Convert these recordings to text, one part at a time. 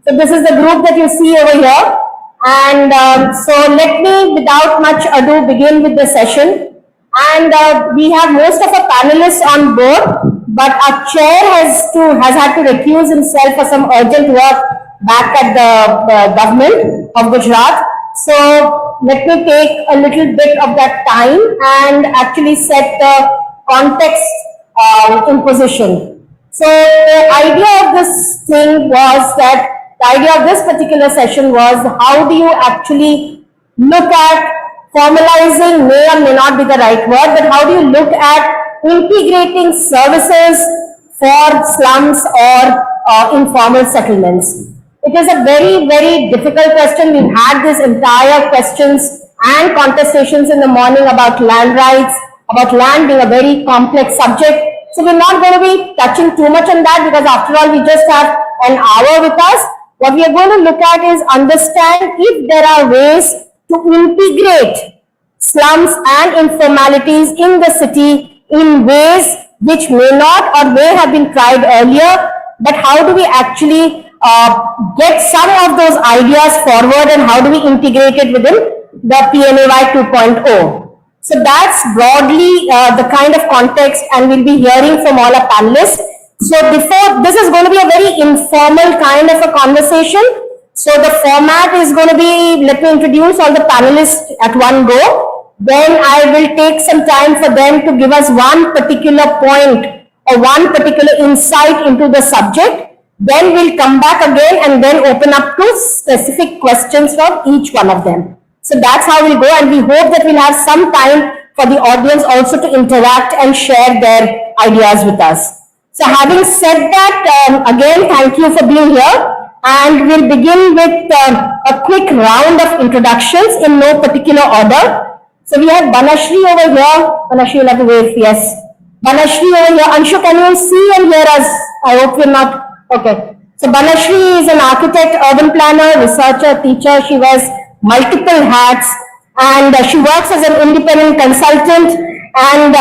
So this is the group that you see over here. And so let me, without much ado, begin with the session. And we have most of our panelists on board, but our chair has had to recuse himself for some urgent work back at the government of Gujarat. So let me take a little bit of that time and actually set the context in position. So the idea of this thing was that the idea of this particular session was how do you actually look at formalizing, may or may not be the right word, but how do you look at integrating services for slums or informal settlements? It is a very, very difficult question. We've had this entire questions and contestations in the morning about land rights, about land being a very complex subject. So we're not going to be touching too much on that because after all, we just have an hour with us. What we are going to look at is understand if there are ways to integrate slums and informalities in the city in ways which may not or may have been tried earlier, but how do we actually get some of those ideas forward and how do we integrate it within the PMAY 2.0. So that's broadly the kind of context, and we'll be hearing from all our panelists. So before, this is going to be a very informal kind of a conversation. So the format is going to be, let me introduce all the panelists at one go. Then I will take some time for them to give us one particular point or one particular insight into the subject. Then we'll come back again and then open up to specific questions from each one of them. So that's how we'll go, and we hope that we'll have some time for the audience also to interact and share their ideas with us. So having said that, again, thank you for being here. And we'll begin with a quick round of introductions in no particular order. So we have Banashri over here. Banashri, you'll have to wave, yes. Banashri over here. Anshu, can you see and hear us? I hope you're not. Okay. So Banashri is an architect, urban planner, researcher, teacher. She wears multiple hats, and she works as an independent consultant and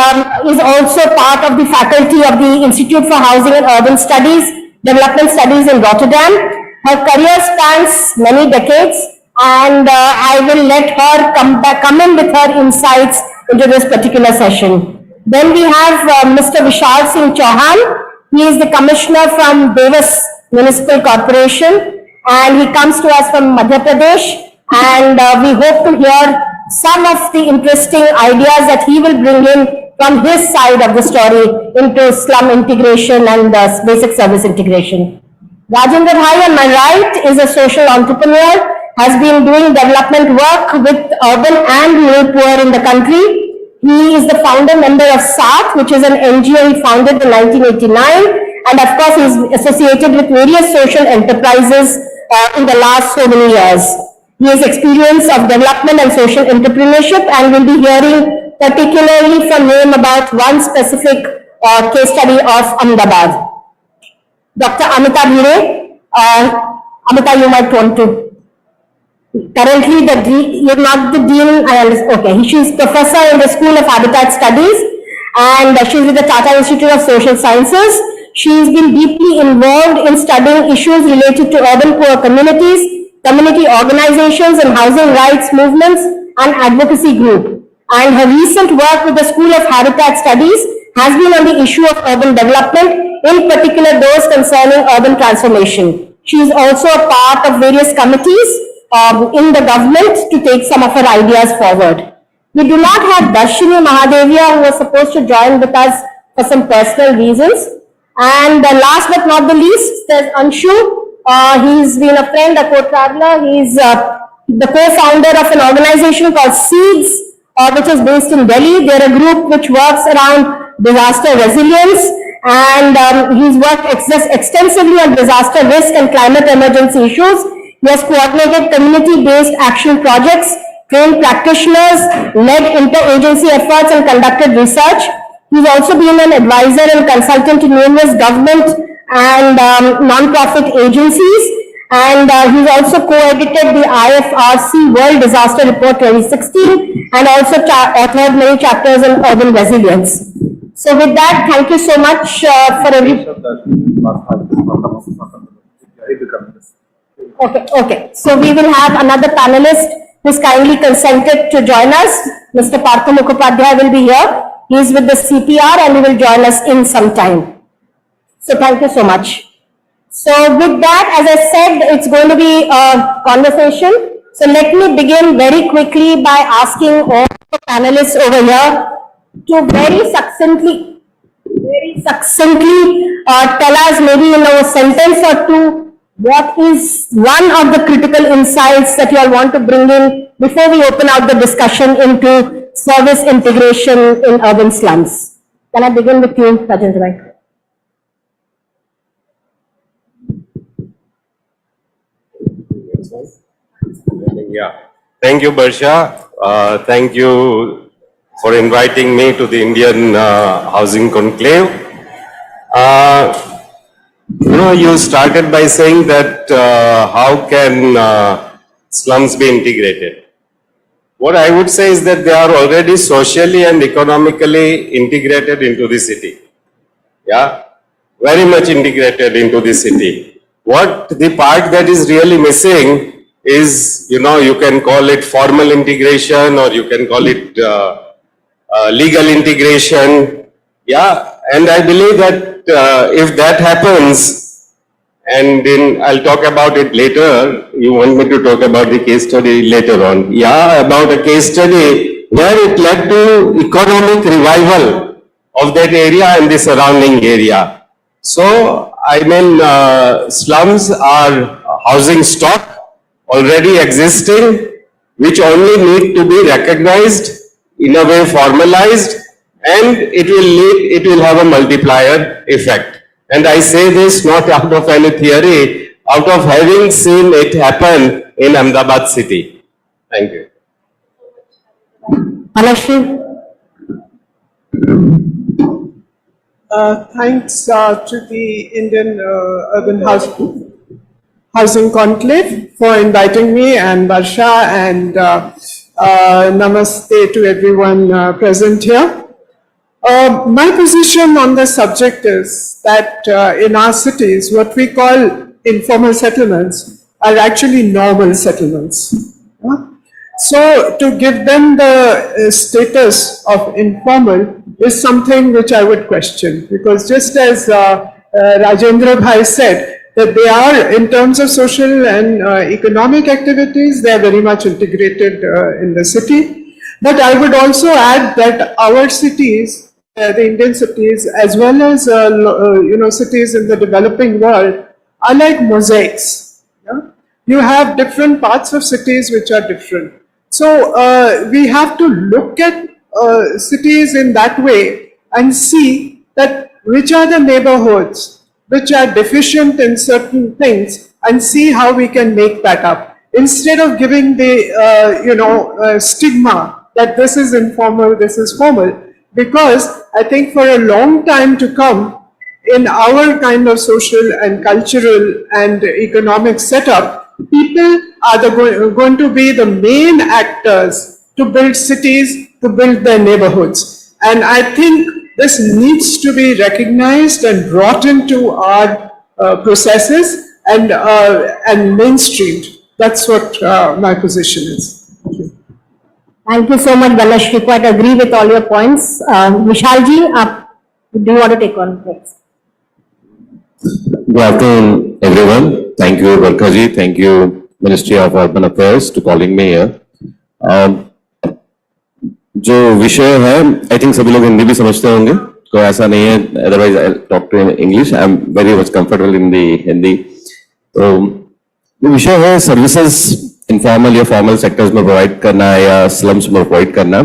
is also part of the faculty of the Institute for Housing and Urban Studies, Development Studies in Rotterdam. Her career spans many decades, and I will let her come in with her insights into this particular session. Then we have Mr. Vishal Singh Chauhan. He is the commissioner from Davis Municipal Corporation, and he comes to us from Madhya Pradesh. And we hope to hear some of the interesting ideas that he will bring in from his side of the story into slum integration and basic service integration. Rajendra Bhai on my right is a social entrepreneur, has been doing development work with urban and rural poor in the country. He is the founder member of SAAT, which is an NGO he founded in 1989. And of course, he is associated with various social enterprises in the last so many years. He has experience of development and social entrepreneurship, and we'll be hearing particularly from him about one specific case study of Ahmedabad. Dr. Amita Bhire, Amita, you might want to. Currently, you're not the dean, I understand. Okay, she's professor in the School of Habitat Studies, and she's with the Tata Institute of Social Sciences. She's been deeply involved in studying issues related to urban poor communities, community organizations and housing rights movements and advocacy group. And her recent work with the School of Habitat Studies has been on the issue of urban development, in particular those concerning urban transformation. She is also a part of various committees in the government to take some of her ideas forward. We do not have Darshini Mahadevia, who was supposed to join with us for some personal reasons. And last but not the least, there's Anshu. He's been a friend, a co-traveler. He's the co-founder of an organization called Seeds, which is based in Delhi. They're a group which works around disaster resilience, and he's worked extensively on disaster risk and climate emergency issues. He has coordinated community-based action projects, trained practitioners, led interagency efforts, and conducted research. He's also been an advisor and consultant to numerous government and non-profit agencies, and he's also co-edited the IFRC World Disaster Report 2016 and also authored many chapters on urban resilience. So with that, thank you so much for every... Okay, okay. So we will have another panelist who's kindly consented to join us. Mr. Partha Mukhopadhyay will be here. He is with the CPR and he will join us in some time. So thank you so much. So with that, as I said, it's going to be a conversation. So let me begin very quickly by asking all the panelists over here to very succinctly tell us maybe in a sentence or two what is one of the critical insights that you all want to bring in before we open out the discussion into service integration in urban slums. Can I begin with you, Rajendra Bhai? Yeah. Thank you, Barsha. Thank you for inviting me to the Indian Housing Conclave. You started by saying that how can slums be integrated? What I would say is that they are already socially and economically integrated into the city. Yeah, very much integrated into the city. What the part that is really missing is, you can call it formal integration or you can call it legal integration. Yeah, and I believe that if that happens, and then I'll talk about it later. You want me to talk about the case study later on? Yeah, about a case study where it led to economic revival of that area and the surrounding area. So, I mean, slums are housing stock already existing, which only need to be recognized, in a way formalized, and it will have a multiplier effect. And I say this not out of any theory, out of having seen it happen in Ahmedabad city. Thank you. Thanks to the Indian Urban Housing Conclave for inviting me, and Barsha, and namaste to everyone present here. My position on the subject is that in our cities, what we call informal settlements are actually normal settlements. So to give them the status of informal is something which I would question, because just as Rajendra Bhai said, that they are, in terms of social and economic activities, they are very much integrated in the city. But I would also add that our cities, the Indian cities, as well as cities in the developing world, are like mosaics. Yeah? You have different parts of cities which are different. So we have to look at cities in that way and see that which are the neighborhoods which are deficient in certain things, and see how we can make that up, instead of giving the stigma that this is informal, this is formal. Because I think for a long time to come, in our kind of social and cultural and economic setup, people are going to be the main actors to build cities, to build their neighborhoods. And I think this needs to be recognized and brought into our processes and mainstreamed. That's what my position is. Thank you. Thank you so much, Balashri. Quite agree with all your points. Vishalji, do you want to take on next? Good afternoon, everyone. Thank you, Barkaji. Thank you, Ministry of Urban Affairs, to calling me here. जो विषय है, I think सभी लोग हिंदी भी समझते होंगे, कोई ऐसा नहीं है, otherwise I talk to in English. I am very much comfortable in the Hindi. तो ये विषय है सर्विसेज इनफॉर्मल या फॉर्मल सेक्टर्स में प्रोवाइड करना है या स्लम्स में प्रोवाइड करना.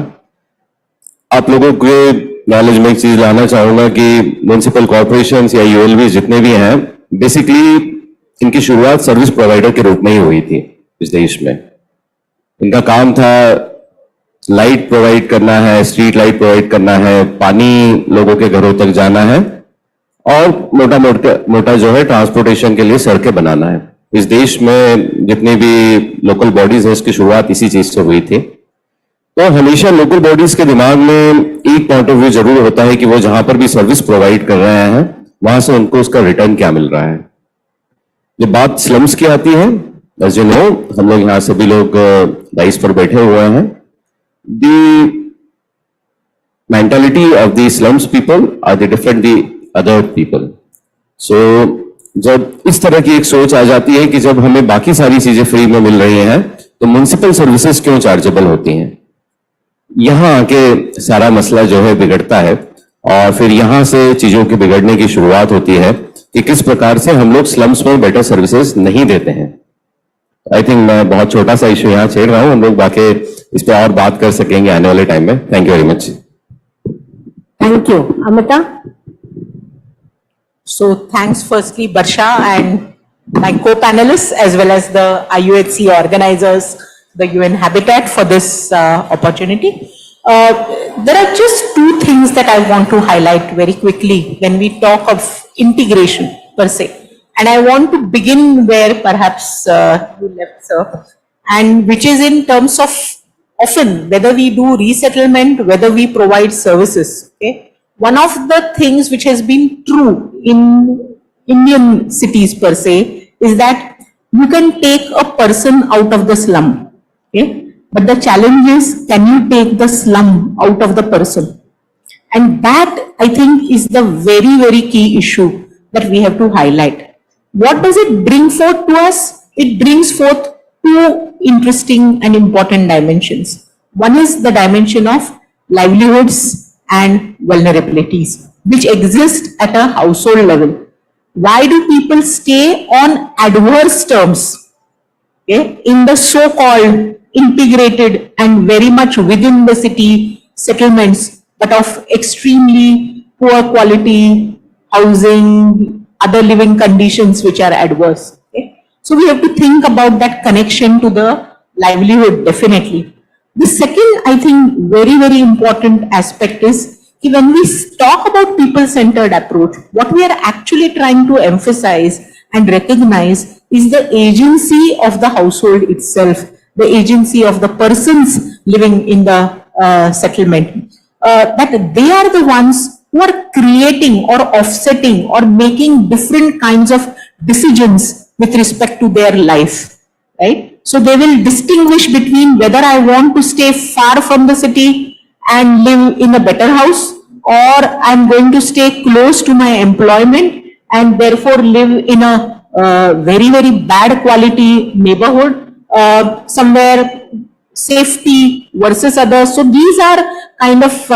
आप लोगों के नॉलेज में एक चीज लाना चाहूंगा कि म्युनिसिपल कॉर्पोरेशन या यूएलबी जितने भी हैं, बेसिकली इनकी शुरुआत सर्विस प्रोवाइडर के रूप में ही हुई थी इस देश में. इनका काम था लाइट प्रोवाइड करना है, स्ट्रीट लाइट प्रोवाइड करना है, पानी लोगों के घरों तक जाना है, और मोटा जो है ट्रांसपोर्टेशन के लिए सड़कें बनाना है. इस देश में जितनी भी लोकल बॉडीज है, इसकी शुरुआत इसी चीज से हुई थी. तो हमेशा लोकल बॉडीज के दिमाग में एक पॉइंट ऑफ व्यू जरूर होता है कि वो जहां पर भी सर्विस प्रोवाइड कर रहे हैं, वहां से उनको उसका रिटर्न क्या मिल रहा है. जब बात स्लम्स की आती है, as you know, हम लोग यहाँ सभी लोग डाइस पर बैठे हुए हैं. The mentality of the slums people are the different the other people. So जब इस तरह की एक सोच आ जाती है कि जब हमें बाकी सारी चीजें फ्री में मिल रही हैं, तो म्युनिसिपल सर्विसेज क्यों चार्जेबल होती हैं? यहाँ आके सारा मसला जो है बिगड़ता है और फिर यहाँ से चीजों के बिगड़ने की शुरुआत होती है कि किस प्रकार से हम लोग स्लम्स में बेटर सर्विसेज नहीं देते हैं. आई थिंक मैं बहुत छोटा सा इश्यू यहाँ छेड़ रहा हूँ, हम लोग बाकी इस पे और बात कर सकेंगे आने वाले टाइम में. Thank you very much. Thank you. Amita? So thanks firstly Barsha and my co-panelists as well as the IUHC organizers, the UN Habitat for this opportunity. There are just two things that I want to highlight very quickly when we talk of integration per se. And I want to begin where perhaps you left, sir, and which is in terms of often whether we do resettlement, whether we provide services. Okay, one of the things which has been true in Indian cities per se is that you can take a person out of the slum. Okay, but the challenge is, can you take the slum out of the person? And that I think is the very, very key issue that we have to highlight. What does it bring forth to us? It brings forth two interesting and important dimensions. One is the dimension of livelihoods and vulnerabilities, which exist at a household level. Why do people stay on adverse terms, okay, in the so-called integrated and very much within the city settlements, but of extremely poor quality housing, other living conditions which are adverse? Okay? So we have to think about that connection to the livelihood definitely. The second, I think, very, very important aspect is when we talk about people-centered approach, what we are actually trying to emphasize and recognize is the agency of the household itself, the agency of the persons living in the settlement, that they are the ones who are creating or offsetting or making different kinds of decisions with respect to their life, right? So they will distinguish between whether I want to stay far from the city and live in a better house, or I'm going to stay close to my employment and therefore live in a very, very bad quality neighborhood, somewhere safety versus others. So these are kind of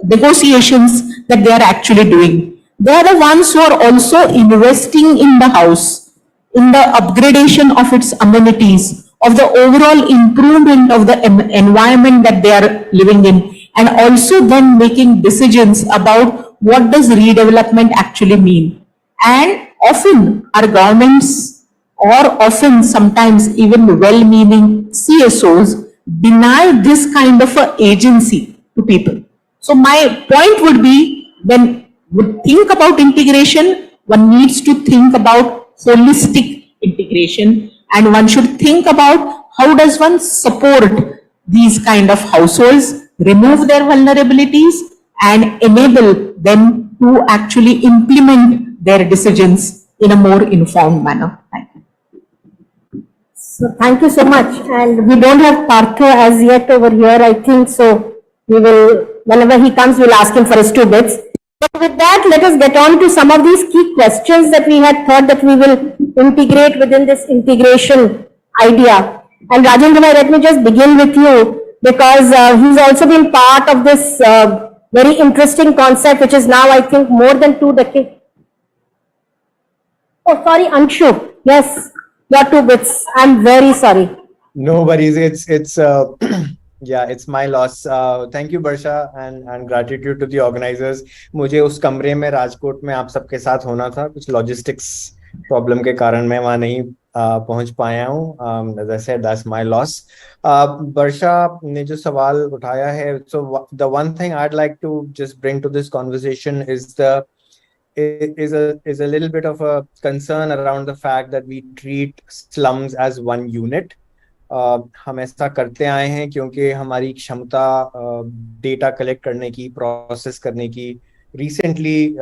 negotiations that they are actually doing. They are the ones who are also investing in the house, in the upgradation of its amenities, of the overall improvement of the environment that they are living in, and also then making decisions about what does redevelopment actually mean. And often our governments, or often sometimes even well-meaning CSOs, deny this kind of a agency to people. So my point would be, when we think about integration, one needs to think about holistic integration, and one should think about how does one support these kind of households, remove their vulnerabilities and enable them to actually implement their decisions in a more informed manner. Thank you. So thank you so much. And we don't have Partho as yet over here, I think. So we will, whenever he comes, we'll ask him for his 2 bits. But with that, let us get on to some of these key questions that we had thought that we will integrate within this integration idea. And Rajendra, let me just begin with you, because he's also been part of this very interesting concept, which is now, I think, more than 2 decades. Oh, sorry, Anshu. Yes, your 2 bits. I'm very sorry. No worries. It's yeah, it's my loss. Thank you, Barsha, and gratitude to the organizers. मुझे उस कमरे में राजकोट में आप सबके साथ होना था, कुछ लॉजिस्टिक्स प्रॉब्लम के कारण मैं वहाँ नहीं पहुंच पाया हूँ. As I said, that's my loss. Barsha ने जो सवाल उठाया है, so the one thing I'd like to just bring to this conversation is a little bit of a concern around the fact that we treat slums as one unit. हम ऐसा करते आए हैं क्योंकि हमारी क्षमता डेटा कलेक्ट करने की, प्रोसेस करने की, रिसेंटली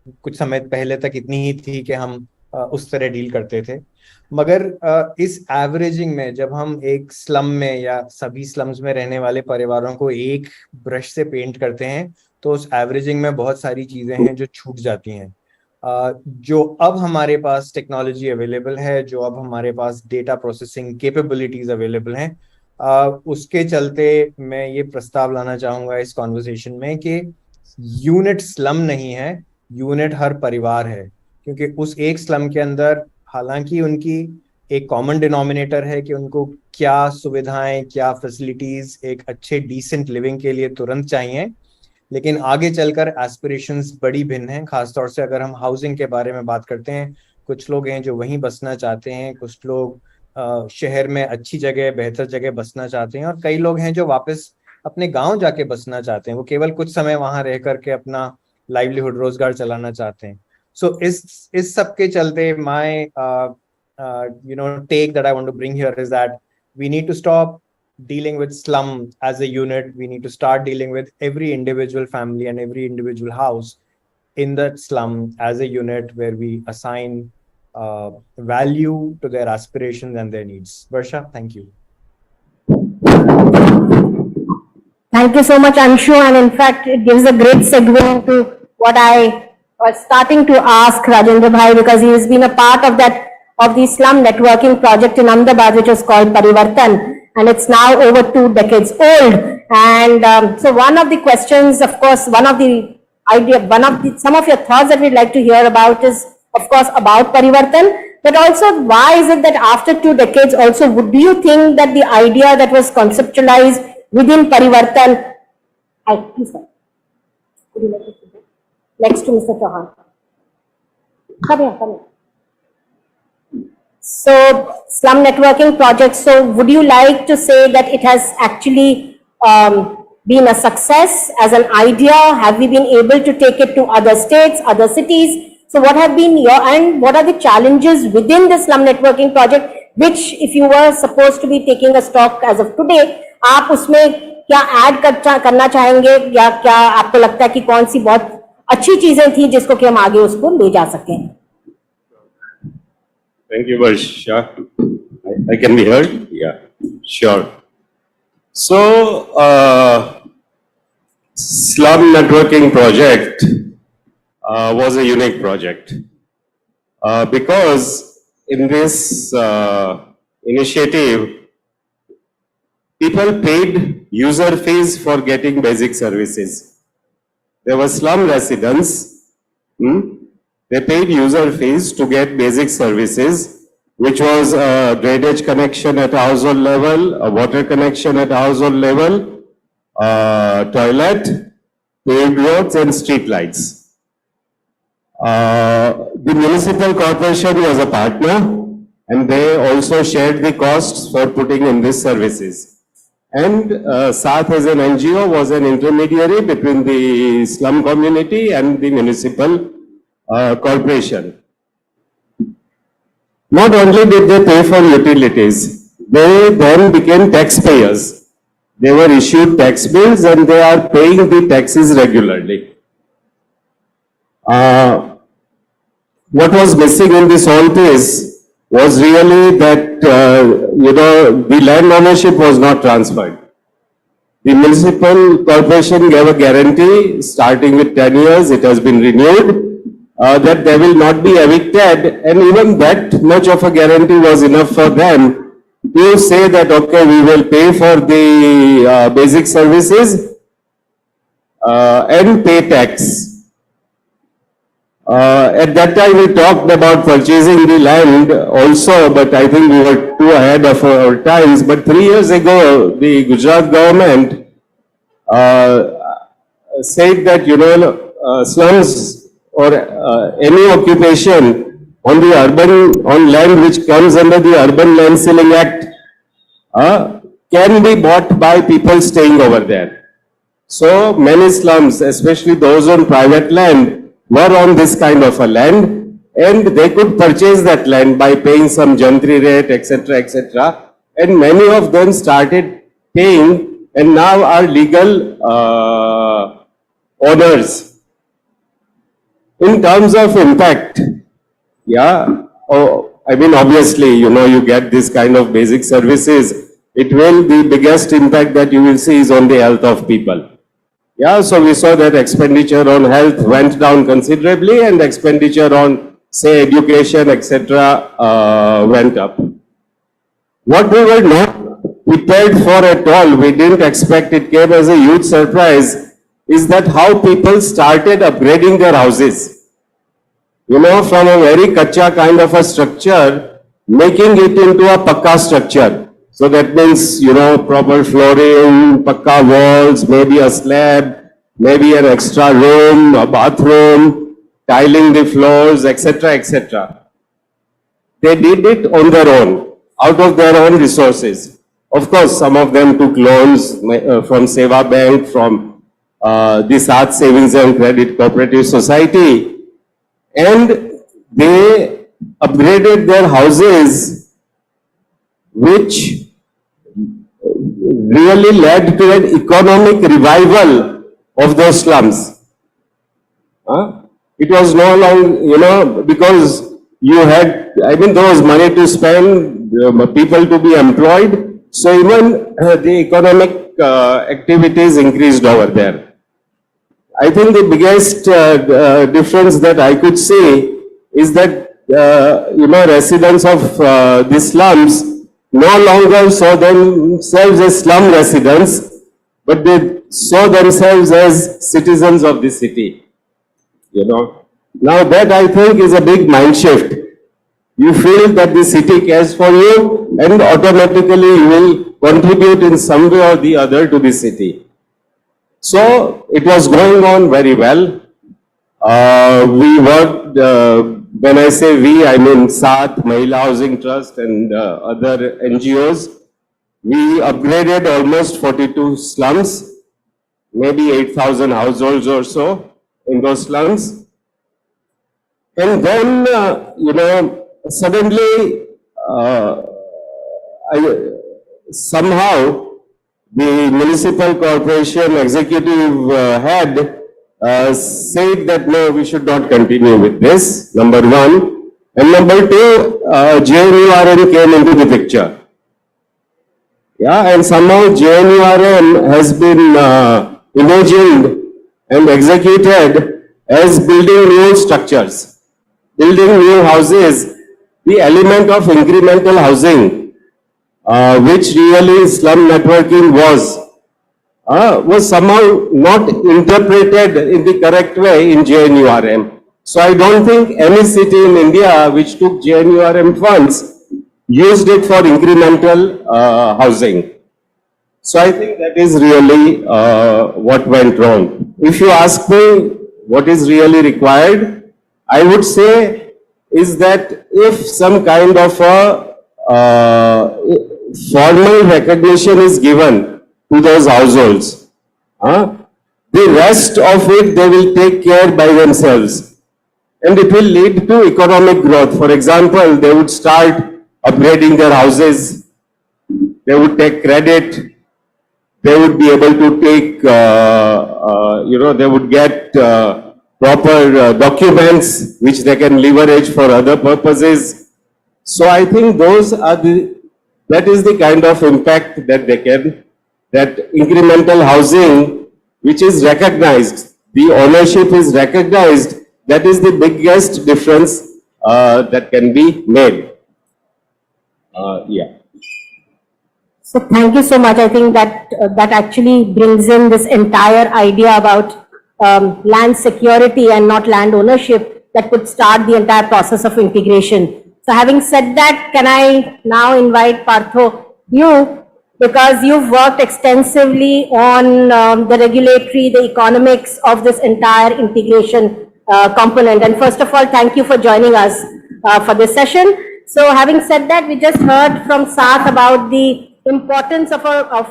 कुछ समय पहले तक इतनी ही थी कि हम उस तरह डील करते थे। मगर इस एवरेजिंग में जब हम एक स्लम में या सभी स्लम्स में रहने वाले परिवारों को एक ब्रश से पेंट करते हैं, तो उस एवरेजिंग में बहुत सारी चीजें हैं जो छूट जाती हैं। जो अब हमारे पास टेक्नोलॉजी अवेलेबल है, जो अब हमारे पास डेटा प्रोसेसिंग कैपेबिलिटीज अवेलेबल हैं, उसके चलते मैं ये प्रस्ताव लाना चाहूंगा इस कॉन्वर्सेशन में कि यूनिट स्लम नहीं है, यूनिट हर परिवार है। क्योंकि उस एक स्लम के अंदर हालांकि उनकी एक कॉमन डिनोमिनेटर है कि उनको क्या सुविधाएं, क्या फैसिलिटीज एक अच्छे डिसेंट लिविंग के लिए तुरंत चाहिए, लेकिन आगे चलकर एस्पिरेशंस बड़ी भिन्न हैं। खासतौर से अगर हम हाउसिंग के बारे में बात करते हैं, कुछ लोग हैं जो वहीं बसना चाहते हैं, कुछ लोग शहर में अच्छी जगह, बेहतर जगह बसना चाहते हैं, और कई लोग हैं जो वापस अपने गांव जाके बसना चाहते हैं। वो केवल कुछ समय वहां रह करके अपना लाइवलीहुड, रोजगार चलाना चाहते हैं। सो इस सब के चलते my take that I want to bring here is that we need to stop dealing with slum as a unit. We need to start dealing with every individual family and every individual house in that slum as a unit, where we assign value to their aspirations and their needs. Varsha, thank you. Thank you so much, Anshu. And in fact, it gives a great segue into what I was starting to ask Rajendra Bhai, because he has been a part of the slum networking project in Ahmedabad, which is called Parivartan, and it's now over 2 decades old. And so one of the questions, of course, some of your thoughts that we'd like to hear about is, of course, about Parivartan, but also why is it that after 2 decades also, do you think that the idea that was conceptualized within Parivartan, please, sir. Would you like to sit there? Next to Mr. Chauhan. Come here, come here. So, slum networking project, so would you like to say that it has actually been a success as an idea? Have we been able to take it to other states, other cities? So what have been and what are the challenges within the slum networking project, which if you were supposed to be taking a stock as of today, आप उसमें क्या add करना चाहेंगे, या क्या आपको लगता है कि कौन सी बहुत अच्छी चीजें थी जिसको कि हम आगे उसको ले जा सकें? Thank you, Varsha. I can be heard? Yeah, sure. So, slum networking project was a unique project because in this initiative, people paid user fees for getting basic services. There were slum residents. They paid user fees to get basic services, which was a drainage connection at household level, a water connection at household level, toilet, paved roads and street lights. The municipal corporation was a partner, and they also shared the costs for putting in these services. And Saath as an NGO was an intermediary between the slum community and the municipal corporation. Not only did they pay for utilities, they then became taxpayers. They were issued tax bills and they are paying the taxes regularly. What was missing in this whole piece was really that, the land ownership was not transferred. The municipal corporation gave a guarantee starting with 10 years, it has been renewed, that they will not be evicted, and even that much of a guarantee was enough for them to say that, okay, we will pay for the basic services and pay tax. At that time we talked about purchasing the land also, but I think we were too ahead of our times. But 3 years ago, the Gujarat government said that, slums or any occupation on land which comes under the Urban Land Ceiling Act can be bought by people staying over there. So many slums, especially those on private land, were on this kind of a land, and they could purchase that land by paying some jantri rate, etc., etc. And many of them started paying and now are legal owners. In terms of impact, yeah, oh, I mean, obviously, you get this kind of basic services. It will, the biggest impact that you will see is on the health of people. Yeah, so we saw that expenditure on health went down considerably and expenditure on, say, education, etc., went up. What we were not prepared for at all, we didn't expect, it came as a huge surprise, is that how people started upgrading their houses. From a very kacha kind of a structure, making it into a pakka structure. So that means, proper flooring, pakka walls, maybe a slab, maybe an extra room, a bathroom, tiling the floors, etc., etc. They did it on their own, out of their own resources. Of course, some of them took loans from Seva Bank, from the Saath Savings and Credit Cooperative Society, and they upgraded their houses, which really led to an economic revival of those slums. It was no longer, because you had, there was money to spend, people to be employed, so even the economic activities increased over there. I think the biggest difference that I could see is that, residents of the slums no longer saw themselves as slum residents, but they saw themselves as citizens of the city. Now that I think is a big mind shift. You feel that the city cares for you and automatically you will contribute in some way or the other to the city. So it was going on very well. We worked, when I say we, I mean Saath, Mahila Housing Trust and other NGOs. We upgraded almost 42 slums, maybe 8,000 households or so in those slums. And then, suddenly, somehow, the municipal corporation executive head said that no, we should not continue with this, number one. And number two, JNURM came into the picture. Yeah, and somehow JNURM has been imagined and executed as building new structures, building new houses, the element of incremental housing, which really slum networking was somehow not interpreted in the correct way in JNURM. So I don't think any city in India which took JNURM funds used it for incremental housing. So I think that is really what went wrong. If you ask me what is really required, I would say is that if some kind of a formal recognition is given to those households, the rest of it they will take care by themselves. And it will lead to economic growth. For example, they would start upgrading their houses, they would take credit, they would be able to take, they would get proper documents which they can leverage for other purposes. So I think that is the kind of impact that they can, that incremental housing which is recognized, the ownership is recognized, that is the biggest difference that can be made. Yeah. So thank you so much. I think that that actually brings in this entire idea about land security and not land ownership that could start the entire process of integration. So having said that, can I now invite Partho, you, because you've worked extensively on the regulatory, the economics of this entire integration component. And first of all, thank you for joining us for this session. So having said that, we just heard from Saath about the importance of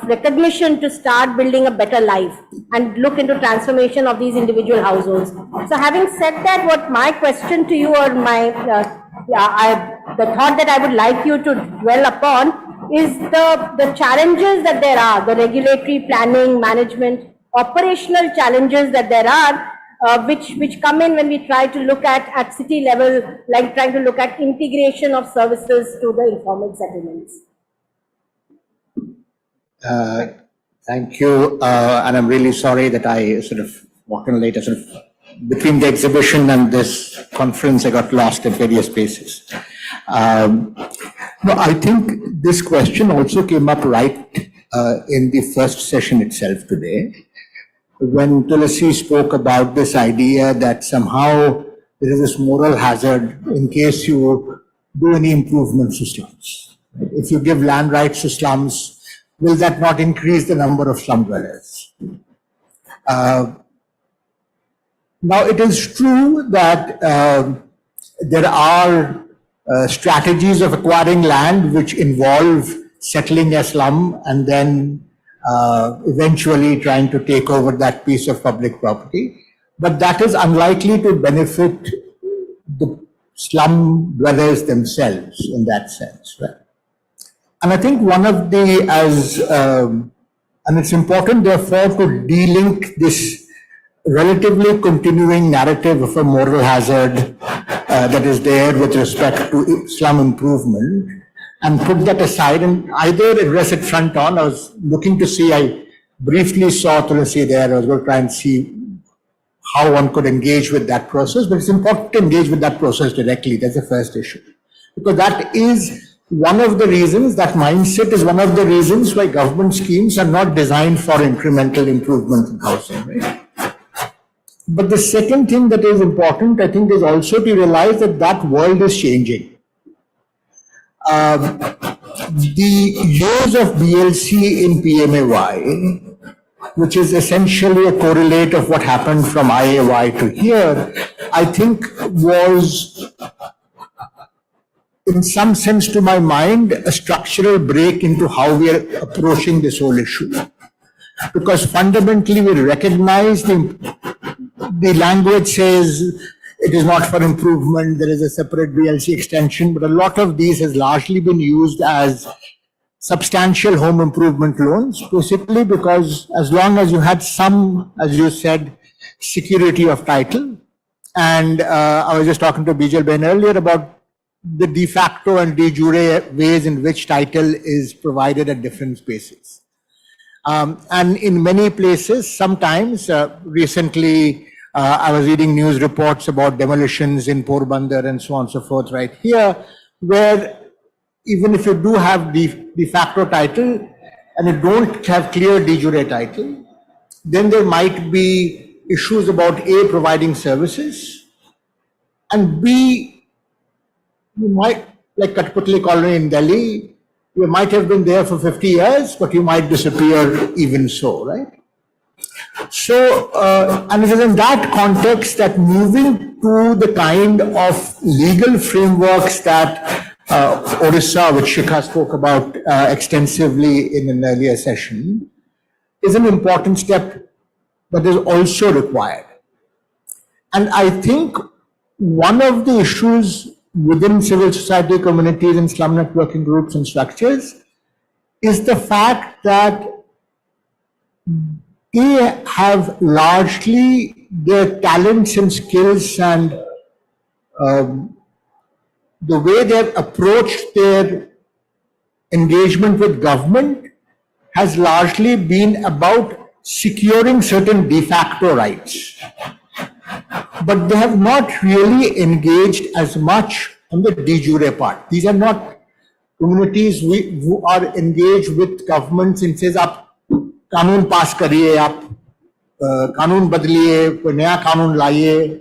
recognition to start building a better life and look into transformation of these individual households. So having said that, what my question to you or the thought that I would like you to dwell upon is the challenges that there are, the regulatory planning, management, operational challenges that there are which come in when we try to look at city level, like trying to look at integration of services to the informal settlements. Thank you, and I'm really sorry that I sort of walked in later. Sort of between the exhibition and this conference, I got lost at various places. No, I think this question also came up right in the first session itself today, when Tulasi spoke about this idea that somehow there is this moral hazard in case you do any improvements to slums. If you give land rights to slums, will that not increase the number of slum dwellers? Now, it is true that there are strategies of acquiring land which involve settling a slum and then eventually trying to take over that piece of public property. But that is unlikely to benefit the slum dwellers themselves in that sense, right? And I think one of the, and it's important therefore to de-link this relatively continuing narrative of a moral hazard that is there with respect to slum improvement and put that aside and either address it front on. I was looking to see, I briefly saw Tulasi there, I was going to try and see how one could engage with that process, but it's important to engage with that process directly. That's the first issue. Because that is one of the reasons, that mindset is one of the reasons why government schemes are not designed for incremental improvement in housing, right? But the second thing that is important, I think, is also to realize that that world is changing. The use of BLC in PMAY, which is essentially a correlate of what happened from IAY to here, I think was, in some sense to my mind, a structural break into how we are approaching this whole issue. Because fundamentally we recognize the language says it is not for improvement, there is a separate BLC extension, but a lot of these has largely been used as substantial home improvement loans, basically because as long as you had some, as you said, security of title, and I was just talking to Bijal Ben earlier about the de facto and de jure ways in which title is provided at different spaces. And in many places, sometimes, recently, I was reading news reports about demolitions in Porbandar and so on and so forth right here, where even if you do have de facto title and you don't have clear de jure title, then there might be issues about A, providing services, and B, you might, like Katputli colony in Delhi, you might have been there for 50 years, but you might disappear even so, right? So, and it is in that context that moving to the kind of legal frameworks that Odisha, which Shikha spoke about extensively in an earlier session, is an important step that is also required. And I think one of the issues within civil society communities and slum networking groups and structures is the fact that they have largely their talents and skills and the way they have approached their engagement with government has largely been about securing certain de facto rights. But they have not really engaged as much on the de jure part. These are not communities who are engaged with governments and says, "Aap कानून पास करिए, आप कानून बदलिए, कोई नया कानून लाइए."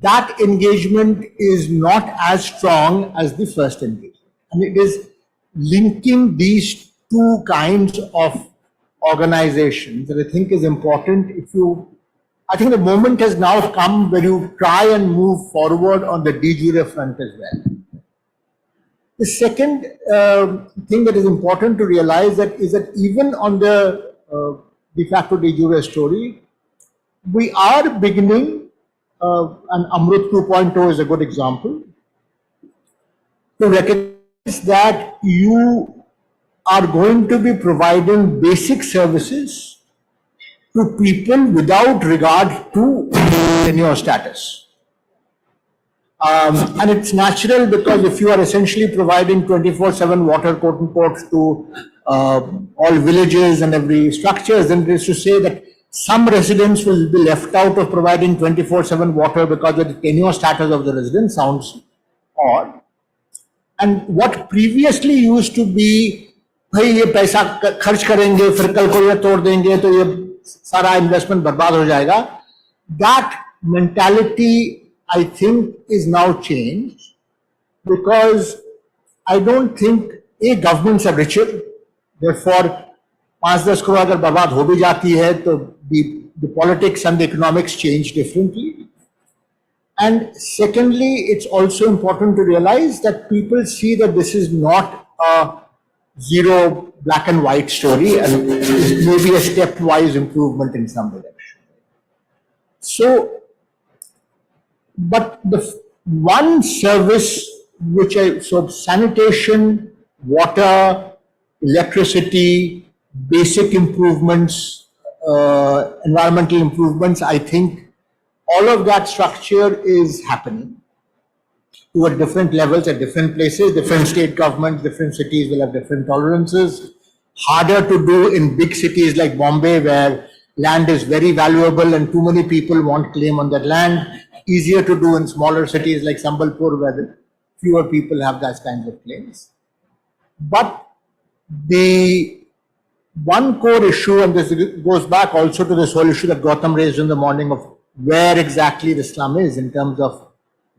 That engagement is not as strong as the first engagement. And it is linking these two kinds of organizations that I think is important. I think the moment has now come where you try and move forward on the de jure front as well. The second thing that is important to realize is that even on the de facto de jure story, we are beginning, and Amrut 2.0 is a good example, to recognize that you are going to be providing basic services to people without regard to tenure status. And it's natural because if you are essentially providing 24/7 water, quote unquote, to all villages and every structures, then it is to say that some residents will be left out of providing 24/7 water because of the tenure status of the resident sounds odd. And what previously used to be, भाई ये पैसा खर्च करेंगे फिर कल को ये तोड़ देंगे तो ये सारा इन्वेस्टमेंट बर्बाद हो जाएगा, that mentality I think is now changed because I don't think governments are richer, therefore 5-10 crore अगर बर्बाद हो भी जाती है तो the politics and the economics change differently. And secondly, it's also important to realize that people see that this is not a zero black and white story and maybe a stepwise improvement in some direction. So, but the one service so sanitation, water, electricity, basic improvements, environmental improvements, I think all of that structure is happening to at different levels at different places. Different state governments, different cities will have different tolerances. Harder to do in big cities like Bombay, where land is very valuable and too many people want claim on that land. Easier to do in smaller cities like Sambalpur, where fewer people have those kinds of claims. But the one core issue, and this goes back also to this whole issue that Gautam raised in the morning of where exactly the slum is in terms of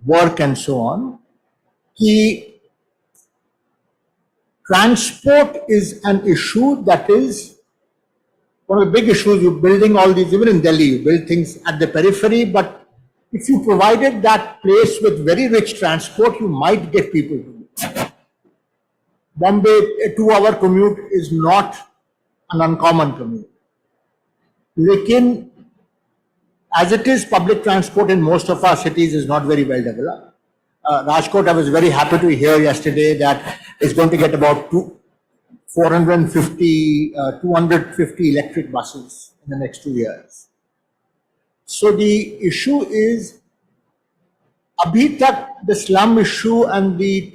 work and so on, ki transport is an issue that is one of the big issues. You're building all these, even in Delhi, you build things at the periphery, but if you provided that place with very rich transport, you might get people to do. Bombay, a 2-hour commute is not an uncommon commute. Lekin, as it is, public transport in most of our cities is not very well developed. Rajkot, I was very happy to hear yesterday that it's going to get about 250 electric buses in the next 2 years. So the issue is, abhi tak the slum issue and the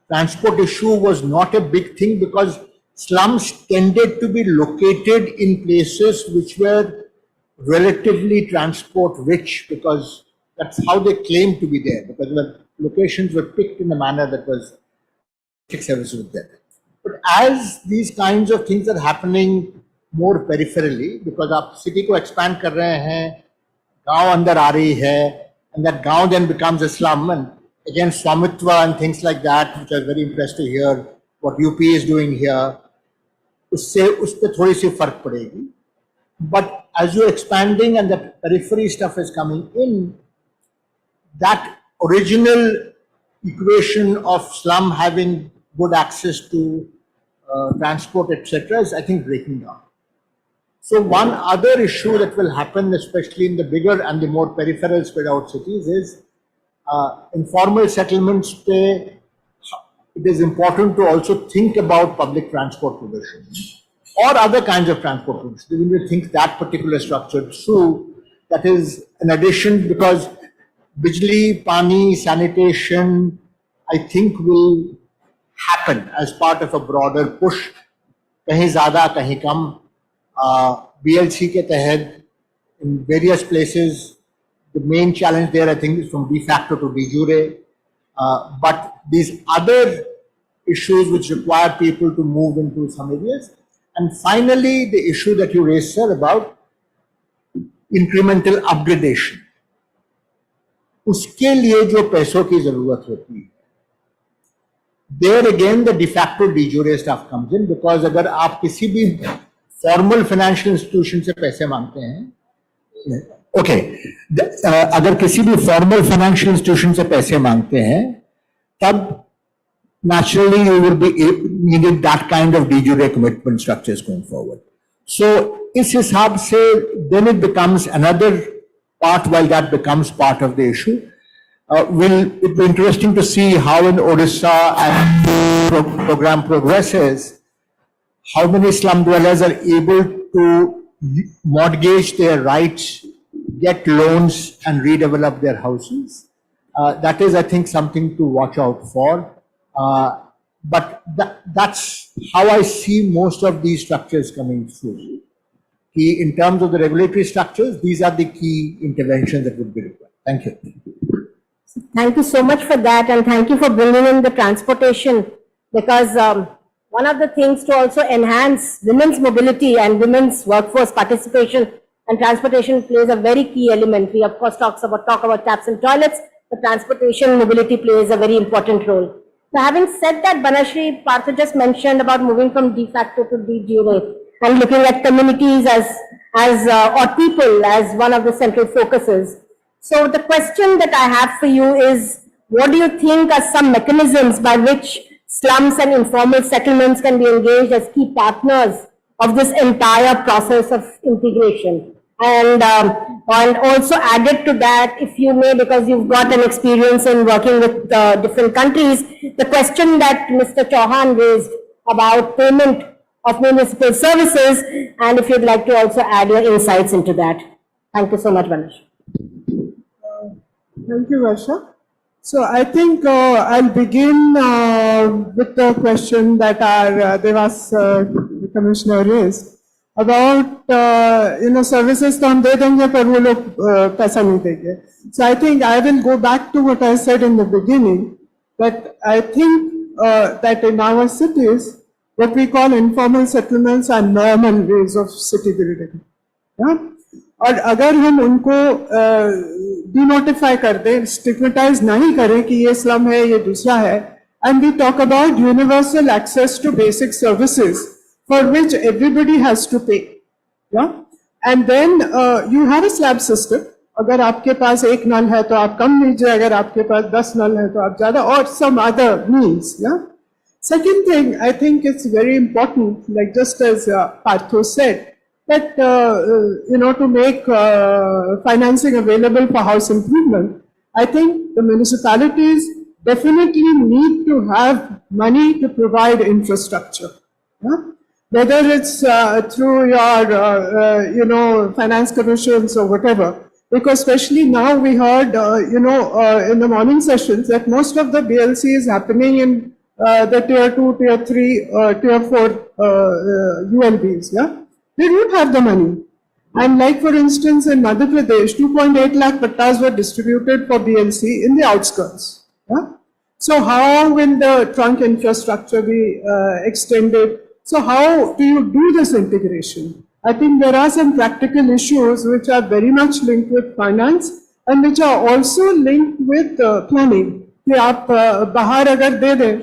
transport issue was not a big thing because slums tended to be located in places which were relatively transport rich because that's how they claimed to be there, because the locations were picked in a manner that was service with them. But as these kinds of things are happening more peripherally, because आप city को expand कर रहे हैं, गांव अंदर आ रही है, and that गांव then becomes a slum, and again Swamitva and things like that, which I was very impressed to hear what UP is doing here, उससे उस पे थोड़ी सी फर्क पड़ेगी. But as you're expanding and the periphery stuff is coming in, that original equation of slum having good access to transport, etc., is, I think, breaking down. So one other issue that will happen, especially in the bigger and the more peripheral spread out cities, is informal settlements. It is important to also think about public transport provision or other kinds of transport provision. When we think that particular structure through, that is an addition, because bijli, pani, sanitation, I think will happen as part of a broader push. Kahin zyada, kahin kam. BLC ke tahat, in various places, the main challenge there, I think, is from de facto to de jure. But these other issues which require people to move into some areas. And finally, the issue that you raised, sir, about incremental upgradation. उसके लिए जो पैसों की जरूरत होती है, there again the de facto de jure stuff comes in, because अगर आप किसी भी formal financial institution से पैसे मांगते हैं, अगर किसी भी formal financial institution से पैसे मांगते हैं, तब naturally you will be needed that kind of de jure commitment structures going forward. So इस हिसाब से then it becomes another part, while that becomes part of the issue. Will it be interesting to see how in Odisha and program progresses, how many slum dwellers are able to mortgage their rights get loans and redevelop their houses. That is, I think, something to watch out for. But that's how I see most of these structures coming through. In terms of the regulatory structures, these are the key interventions that would be required. Thank you. Thank you so much for that, and thank you for bringing in the transportation, because one of the things to also enhance women's mobility and women's workforce participation, and transportation plays a very key element. We of course talk about taps and toilets, but transportation mobility plays a very important role. So having said that, Banashri, Partha just mentioned about moving from de facto to de jure and looking at communities or people as one of the central focuses. So the question that I have for you is, what do you think are some mechanisms by which slums and informal settlements can be engaged as key partners of this entire process of integration? And also added to that, if you may, because you've got an experience in working with different countries, the question that Mr. Chauhan raised about payment of municipal services, and if you'd like to also add your insights into that. Thank you so much, Banish. Thank you, Varsha. So I think I'll begin with the question that our Devas Commissioner raised about services तो हम दे देंगे पर वो लोग पैसा नहीं देंगे. So I think I will go back to what I said in the beginning, that I think that in our cities what we call informal settlements are normal ways of city building. Yeah? और अगर हम उनको denotify कर दें, stigmatise नहीं करें कि ये स्लम है, ये दूसरा है, and we talk about universal access to basic services for which everybody has to pay, yeah, and then you have a slab system. अगर आपके पास एक नल है तो आप कम लीजिए, अगर आपके पास 10 नल है तो आप ज्यादा, or some other means, yeah. Second thing, I think it's very important, like just as Partho said, that to make financing available for house improvement, I think the municipalities definitely need to have money to provide infrastructure. Yeah? Whether it's through your finance commissions or whatever, because especially now we heard in the morning sessions that most of the BLC is happening in the tier 2, tier 3, tier 4 ULBs. Yeah. They don't have the money. And like for instance in Madhya Pradesh, 2.8 lakh pattas were distributed for BLC in the outskirts. Yeah? So how will the trunk infrastructure be extended? So how do you do this integration? I think there are some practical issues which are very much linked with finance and which are also linked with planning. कि आप बाहर अगर दे दें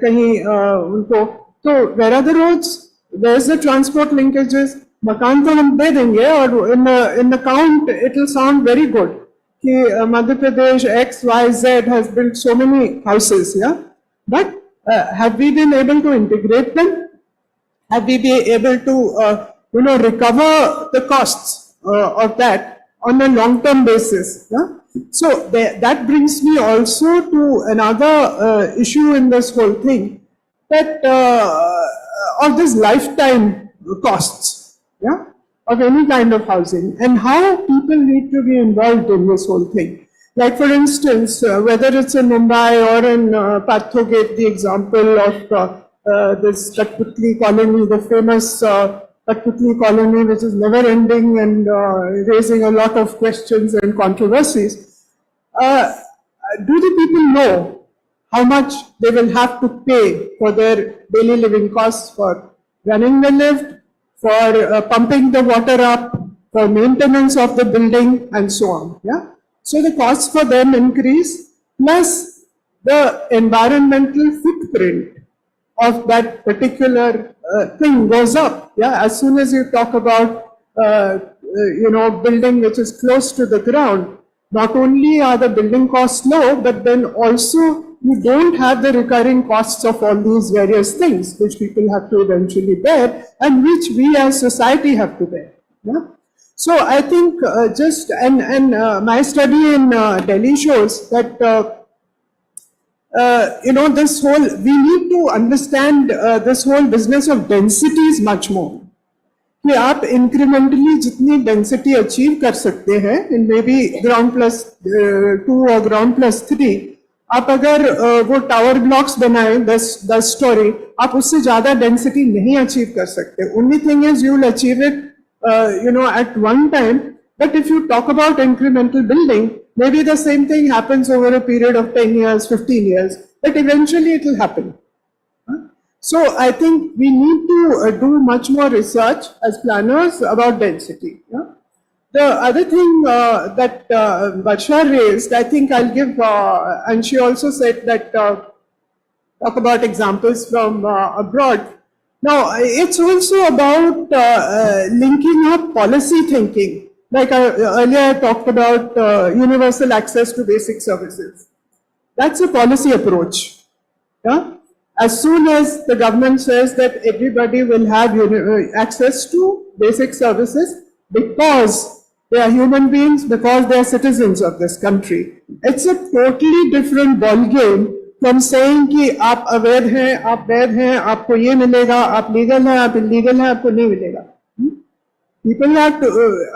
कहीं उनको, तो where are the roads? Where's the transport linkages? मकान तो हम दे देंगे और in the count it will sound very good कि Madhya Pradesh X, Y, Z has built so many houses, yeah. But have we been able to integrate them? Have we been able to recover the costs of that on a long-term basis? Yeah? So that brings me also to another issue in this whole thing, that of this lifetime costs, yeah, of any kind of housing, and how people need to be involved in this whole thing. Like for instance, whether it's in Mumbai or in Partho gave the example of this Katputli colony, the famous Katputli colony, which is never ending and raising a lot of questions and controversies. Do the people know how much they will have to pay for their daily living costs, for running the lift, for pumping the water up, for maintenance of the building, and so on? Yeah. So the costs for them increase, plus the environmental footprint of that particular thing goes up. Yeah. As soon as you talk about building which is close to the ground, not only are the building costs low, but then also you don't have the recurring costs of all these various things which people have to eventually bear and which we as society have to bear. Yeah? So I think my study in Delhi shows that this whole, we need to understand this whole business of densities much more. कि आप incrementally जितनी density achieve कर सकते हैं इन may be ground+2 और ground+3, आप अगर वो टावर ब्लॉक्स बनाए 10 स्टोरी, आप उससे ज्यादा डेंसिटी नहीं अचीव कर सकते. Only thing is you will achieve it at one time. But if you talk about incremental building, maybe the same thing happens over a period of 10 years, 15 years, but eventually it will happen. So I think we need to do much more research as planners about density. Yeah? The other thing that Varsha raised, I think I'll give, and she also said that talk about examples from abroad. Now, it's also about linking up policy thinking. Like earlier I talked about universal access to basic services. That's a policy approach. Yeah? As soon as the government says that everybody will have access to basic services because they are human beings, because they are citizens of this country, it's a totally different ball game from saying कि आप अवैध हैं, आप वैध हैं, आपको ये मिलेगा, आप लीगल हैं, आप इलीगल हैं, आपको नहीं मिलेगा. People have to,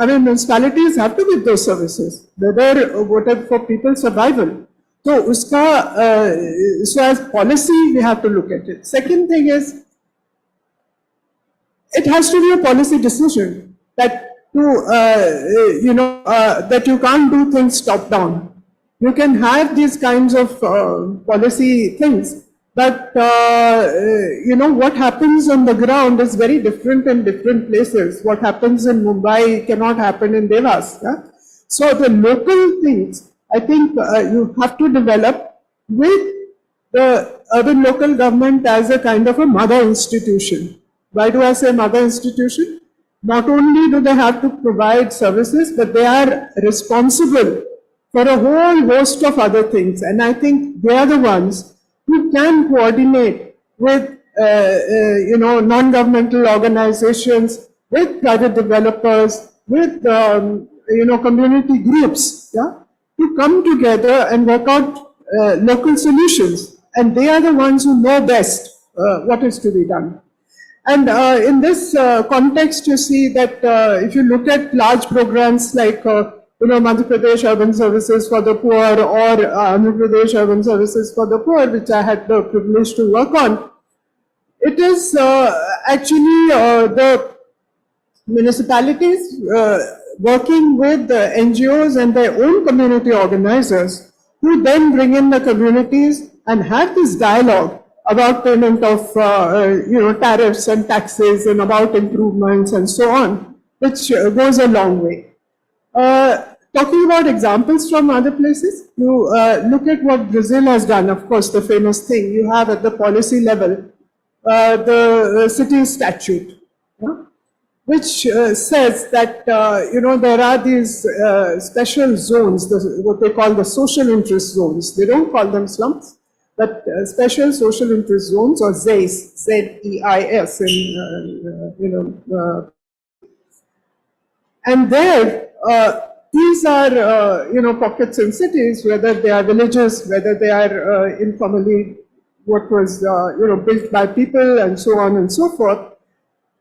municipalities have to give those services, whether whatever for people's survival. So uska, so as policy, we have to look at it. Second thing is, it has to be a policy decision that that you can't do things top down. You can have these kinds of policy things, but what happens on the ground is very different in different places. What happens in Mumbai cannot happen in Devas. Yeah? So the local things, I think you have to develop with the urban local government as a kind of a mother institution. Why do I say mother institution? Not only do they have to provide services, but they are responsible for a whole host of other things. And I think they are the ones who can coordinate with, non-governmental organizations, with private developers, with, community groups, yeah, to come together and work out local solutions. And they are the ones who know best what is to be done. And in this context, you see that if you look at large programs like, Madhya Pradesh Urban Services for the Poor or Andhra Pradesh Urban Services for the Poor, which I had the privilege to work on, it is actually the municipalities working with the NGOs and their own community organizers who then bring in the communities and have this dialogue about payment of tariffs and taxes and about improvements and so on, which goes a long way. Talking about examples from other places, you look at what Brazil has done. Of course, the famous thing you have at the policy level, the city statute, which says that there are these special zones, what they call the social interest zones. They don't call them slums, but special social interest zones, or ZEIS, Z-E-I-S, and there, these are, pockets in cities, whether they are villages, whether they are informally what was, built by people and so on and so forth.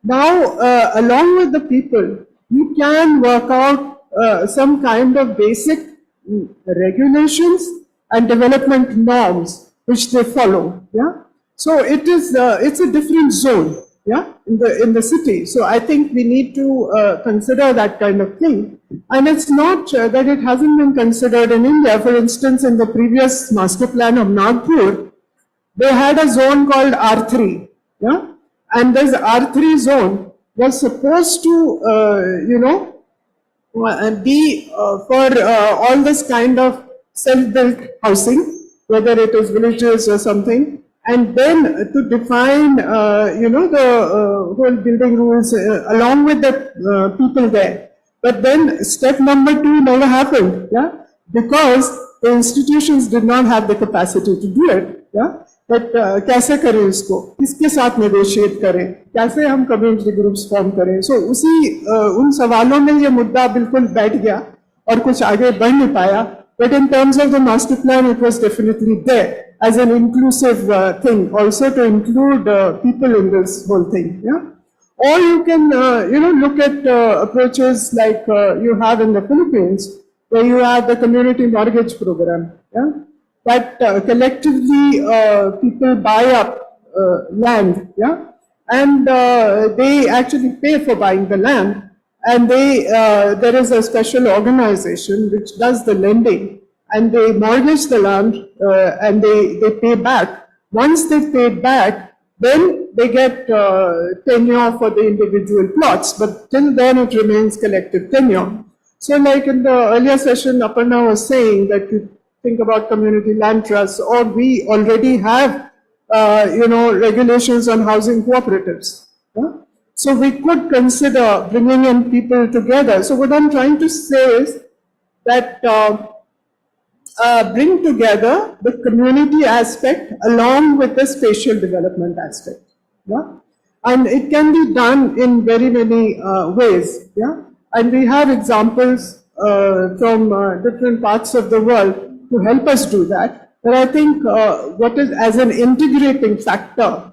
Now, along with the people, you can work out some kind of basic regulations and development norms which they follow. Yeah. So it is, it's a different zone. Yeah, in the city. So I think we need to consider that kind of thing. And it's not that it hasn't been considered in India. For instance, in the previous master plan of Nagpur, they had a zone called R3. Yeah, and this R3 zone was supposed to, be for all this kind of self-built housing, whether it is villages or something. And then to define, the whole building rules along with the people there. But then step number 2 never happened, yeah, because the institutions did not have the capacity to do it, yeah. But कैसे करें इसको, किसके साथ negotiate करें, कैसे हम community groups form करें. So उन सवालों में ये मुद्दा बिल्कुल बैठ गया और कुछ आगे बढ़ नहीं पाया. But in terms of the master plan, it was definitely there as an inclusive thing, also to include people in this whole thing. Yeah. Or you can, look at approaches like you have in the Philippines, where you have the community mortgage program, yeah? That collectively people buy up land, yeah? And they actually pay for buying the land. And there is a special organization which does the lending, and they mortgage the land and they pay back. Once they pay back, then they get tenure for the individual plots, but till then it remains collective tenure. So like in the earlier session, Aparna was saying that you think about community land trusts, or we already have, regulations on housing cooperatives. Yeah? So we could consider bringing in people together. So what I'm trying to say is that bring together the community aspect along with the spatial development aspect. Yeah? And it can be done in very many ways. Yeah? And we have examples from different parts of the world to help us do that. But I think what is as an integrating factor,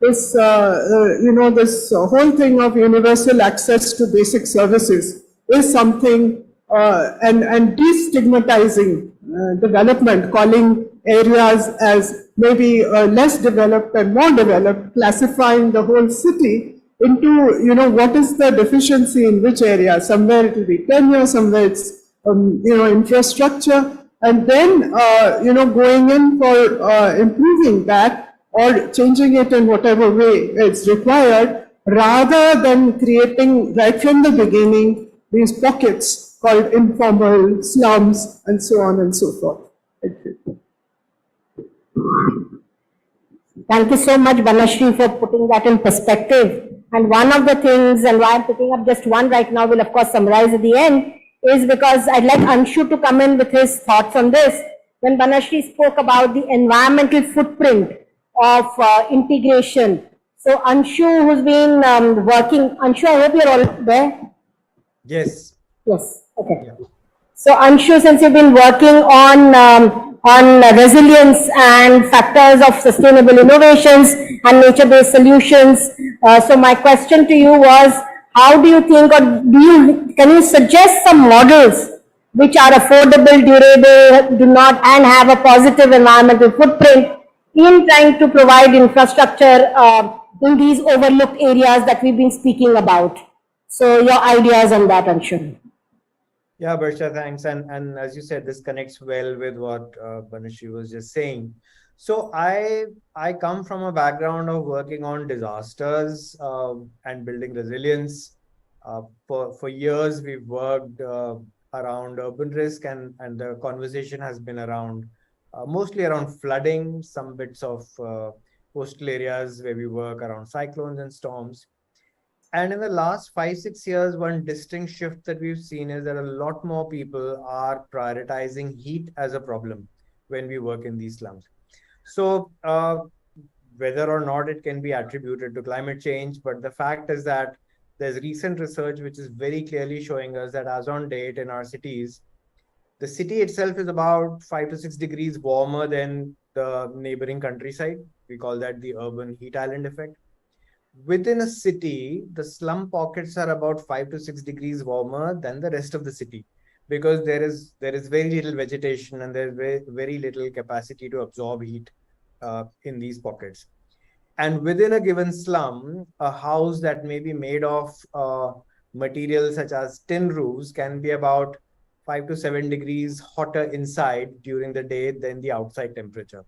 this whole thing of universal access to basic services is something, and destigmatizing development, calling areas as maybe less developed and more developed, classifying the whole city into, what is the deficiency in which area. Somewhere it will be tenure, somewhere it's, infrastructure, and then, going in for improving that or changing it in whatever way it's required, rather than creating right from the beginning these pockets called informal, slums, and so on and so forth. Thank you. Thank you so much, Banashri, for putting that in perspective. And one of the things, and why I'm picking up just one right now, will of course summarize at the end, is because I'd like Anshu to come in with his thoughts on this. When Banashri spoke about the environmental footprint of integration. So Anshu, who's been working, Anshu, I hope you're all there. Yes. Yes, okay. Yeah. So Anshu, since you've been working on resilience and factors of sustainable innovations and nature-based solutions, so my question to you was, how do you think, or can you suggest some models which are affordable, durable, do not, and have a positive environmental footprint in trying to provide infrastructure in these overlooked areas that we've been speaking about? So your ideas on that, Anshu. Yeah, Barsha, thanks. And as you said, this connects well with what Banashri was just saying. So I come from a background of working on disasters and building resilience. For years, we've worked around urban risk, and the conversation has been around mostly around flooding, some bits of coastal areas where we work around cyclones and storms. And in the last 5-6 years, one distinct shift that we've seen is that a lot more people are prioritizing heat as a problem when we work in these slums. So whether or not it can be attributed to climate change, but the fact is that there's recent research which is very clearly showing us that as on date in our cities, the city itself is about 5 to 6 degrees warmer than the neighboring countryside. We call that the urban heat island effect. Within a city, the slum pockets are about 5 to 6 degrees warmer than the rest of the city, because there is very little vegetation and there's very little capacity to absorb heat in these pockets. And within a given slum, a house that may be made of materials such as tin roofs can be about 5 to 7 degrees hotter inside during the day than the outside temperature.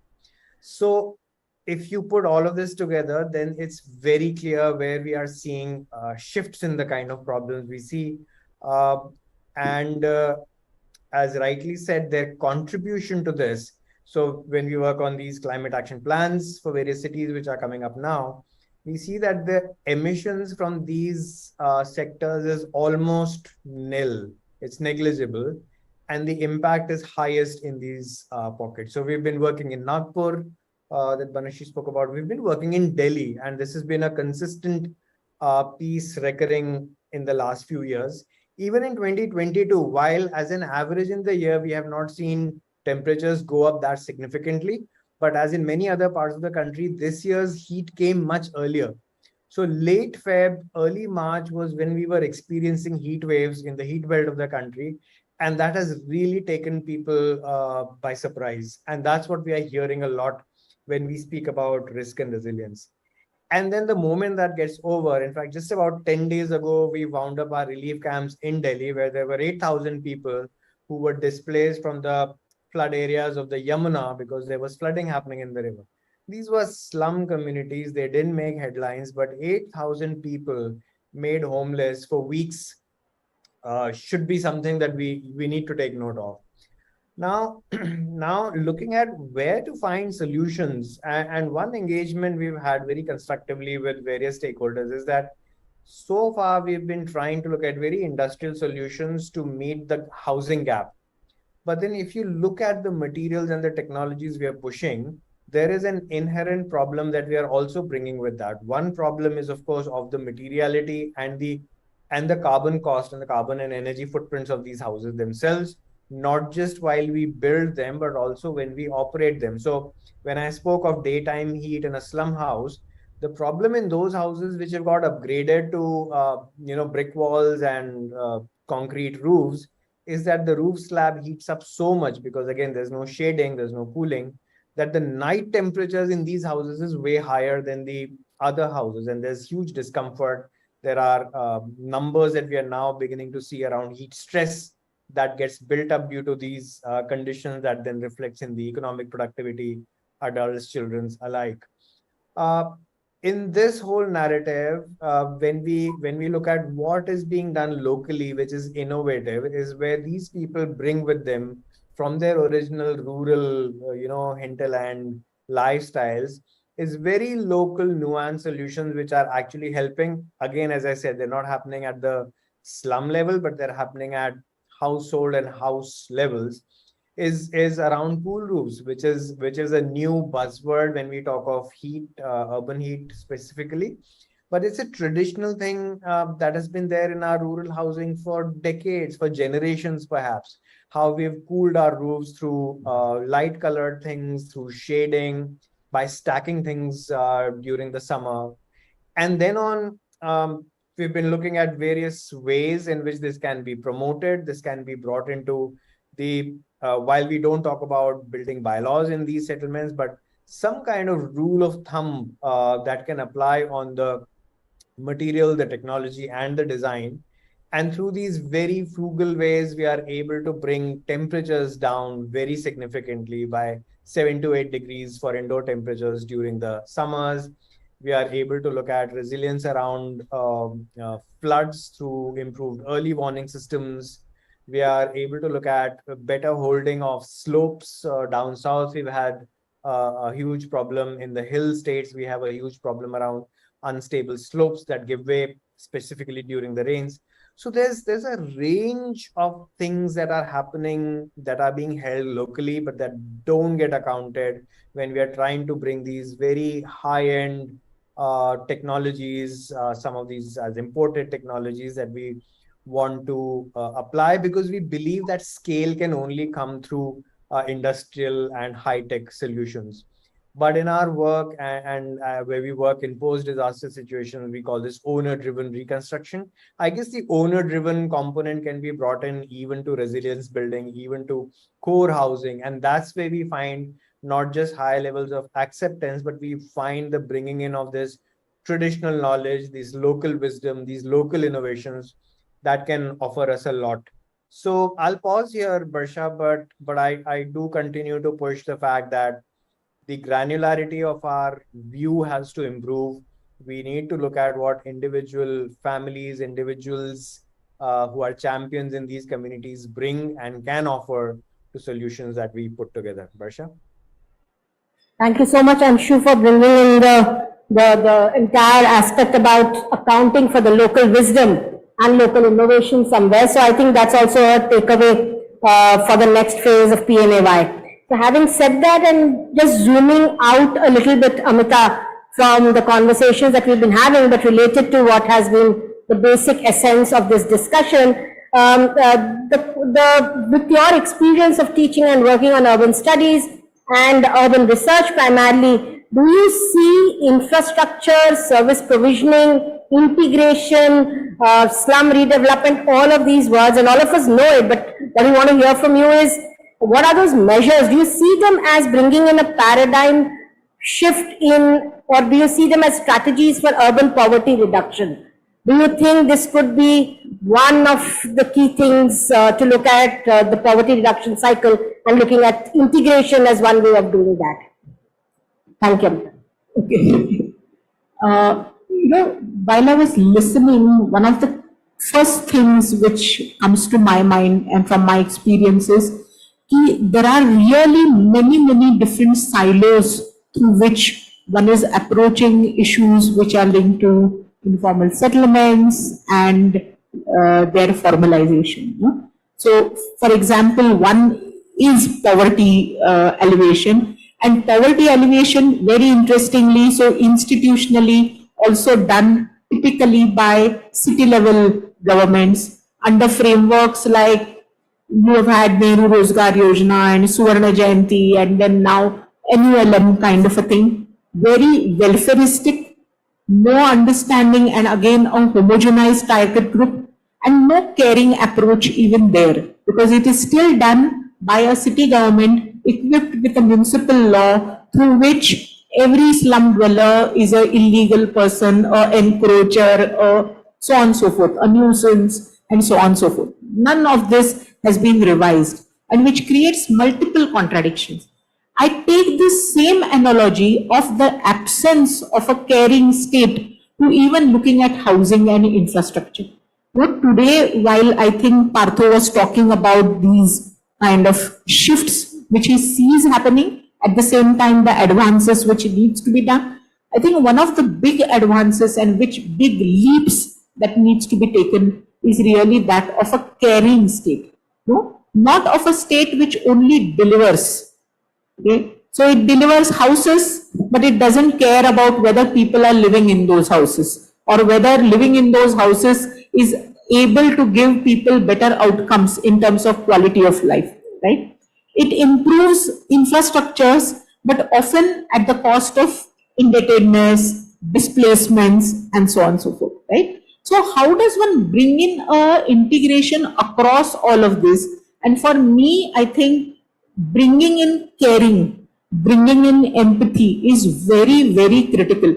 So if you put all of this together, then it's very clear where we are seeing shifts in the kind of problems we see. And as rightly said, their contribution to this. So when we work on these climate action plans for various cities which are coming up now, we see that the emissions from these sectors is almost nil. It's negligible. And the impact is highest in these pockets. So we've been working in Nagpur, that Banashri spoke about. We've been working in Delhi, and this has been a consistent piece recurring in the last few years. Even in 2022, while as an average in the year, we have not seen temperatures go up that significantly, but as in many other parts of the country, this year's heat came much earlier. So late Feb, early March was when we were experiencing heat waves in the heat belt of the country. And that has really taken people by surprise. And that's what we are hearing a lot when we speak about risk and resilience. And then the moment that gets over, in fact, just about 10 days ago, we wound up our relief camps in Delhi, where there were 8,000 people who were displaced from the flood areas of the Yamuna because there was flooding happening in the river. These were slum communities. They didn't make headlines, but 8,000 people made homeless for weeks should be something that we need to take note of. Now, now looking at where to find solutions, and one engagement we've had very constructively with various stakeholders is that so far we've been trying to look at very industrial solutions to meet the housing gap. But then if you look at the materials and the technologies we are pushing, there is an inherent problem that we are also bringing with that. One problem is, of course, of the materiality and the carbon cost and the carbon and energy footprints of these houses themselves, not just while we build them, but also when we operate them. So when I spoke of daytime heat in a slum house, the problem in those houses which have got upgraded to brick walls and concrete roofs is that the roof slab heats up so much because, again, there's no shading, there's no cooling, that the night temperatures in these houses is way higher than the other houses, and there's huge discomfort. There are numbers that we are now beginning to see around heat stress that gets built up due to these conditions that then reflects in the economic productivity, adults, children's alike. In this whole narrative, when we look at what is being done locally, which is innovative, is where these people bring with them from their original rural, hinterland lifestyles, is very local nuanced solutions which are actually helping. Again, as I said, they're not happening at the slum level, but they're happening at household and house levels. Is around pool roofs, which is a new buzzword when we talk of heat, urban heat specifically. But it's a traditional thing that has been there in our rural housing for decades, for generations perhaps. How we've cooled our roofs through light colored things, through shading, by stacking things during the summer. And then we've been looking at various ways in which this can be promoted. This can be brought into the, while we don't talk about building bylaws in these settlements, but some kind of rule of thumb that can apply on the material, the technology, and the design. And through these very frugal ways, we are able to bring temperatures down very significantly by 7 to 8 degrees for indoor temperatures during the summers. We are able to look at resilience around floods through improved early warning systems. We are able to look at better holding of slopes. Down south, we've had a huge problem. In the hill states, we have a huge problem around unstable slopes that give way, specifically during the rains. So there's a range of things that are happening that are being held locally, but that don't get accounted when we are trying to bring these very high-end technologies, some of these as imported technologies that we want to apply, because we believe that scale can only come through industrial and high-tech solutions. But in our work and where we work in post-disaster situations, we call this owner-driven reconstruction. I guess the owner-driven component can be brought in even to resilience building, even to core housing. And that's where we find not just high levels of acceptance, but we find the bringing in of this traditional knowledge, these local wisdom, these local innovations that can offer us a lot. So I'll pause here, Barsha, but I do continue to push the fact that the granularity of our view has to improve. We need to look at what individual families, individuals who are champions in these communities bring and can offer to solutions that we put together. Barsha? Thank you so much, Anshu, for bringing in the entire aspect about accounting for the local wisdom and local innovation somewhere. So I think that's also a takeaway for the next phase of PMAY. So having said that, and just zooming out a little bit, Amita, from the conversations that we've been having, but related to what has been the basic essence of this discussion, with your experience of teaching and working on urban studies and urban research primarily, do you see infrastructure, service provisioning, integration, slum redevelopment, all of these words, and all of us know it, but what we want to hear from you is, what are those measures? Do you see them as bringing in a paradigm shift in, or do you see them as strategies for urban poverty reduction? Do you think this could be one of the key things to look at the poverty reduction cycle, and looking at integration as one way of doing that? Thank you. Okay. While I was listening, one of the first things which comes to my mind and from my experiences, there are really many different silos through which one is approaching issues which are linked to informal settlements and their formalization. So, for example, one is poverty alleviation, and poverty alleviation, very interestingly, so institutionally also done typically by city level governments under frameworks like you have had Nehru Rozgar Yojana and Suvarna Jayanti, and then now NULM kind of a thing, very welfareistic, no understanding, and again a homogenized target group, and no caring approach even there, because it is still done by a city government equipped with a municipal law through which every slum dweller is an illegal person, or encroacher, or so on and so forth, a nuisance, and so on and so forth. None of this has been revised, and which creates multiple contradictions. I take this same analogy of the absence of a caring state to even looking at housing and infrastructure. But today, while I think Partho was talking about these kind of shifts which he sees happening, at the same time the advances which needs to be done, I think one of the big advances and which big leaps that needs to be taken is really that of a caring state, no? Not of a state which only delivers. Okay? So it delivers houses, but it doesn't care about whether people are living in those houses, or whether living in those houses is able to give people better outcomes in terms of quality of life, right? It improves infrastructures, but often at the cost of indebtedness, displacements, and so on and so forth, right? So how does one bring in integration across all of this? And for me, I think bringing in caring, bringing in empathy is very critical.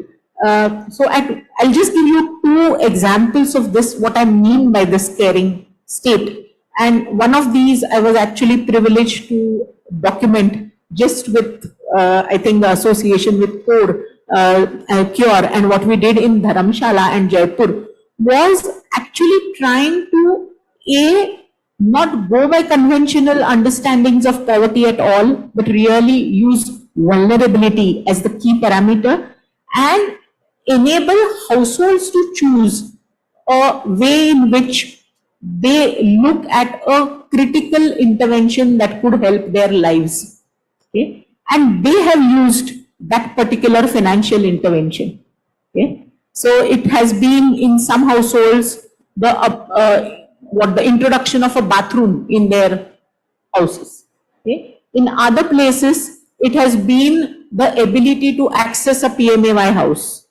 So I'll just give you two examples of this, what I mean by this caring state. And one of these I was actually privileged to document just with, I think, the association with Cure, and what we did in Dharamshala and Jaipur was actually trying to, not go by conventional understandings of poverty at all, but really use vulnerability as the key parameter and enable households to choose a way in which they look at a critical intervention that could help their lives. Okay? And they have used that particular financial intervention. Okay? So it has been in some households the introduction of a bathroom in their houses. Okay? In other places, it has been the ability to access a PMAY house.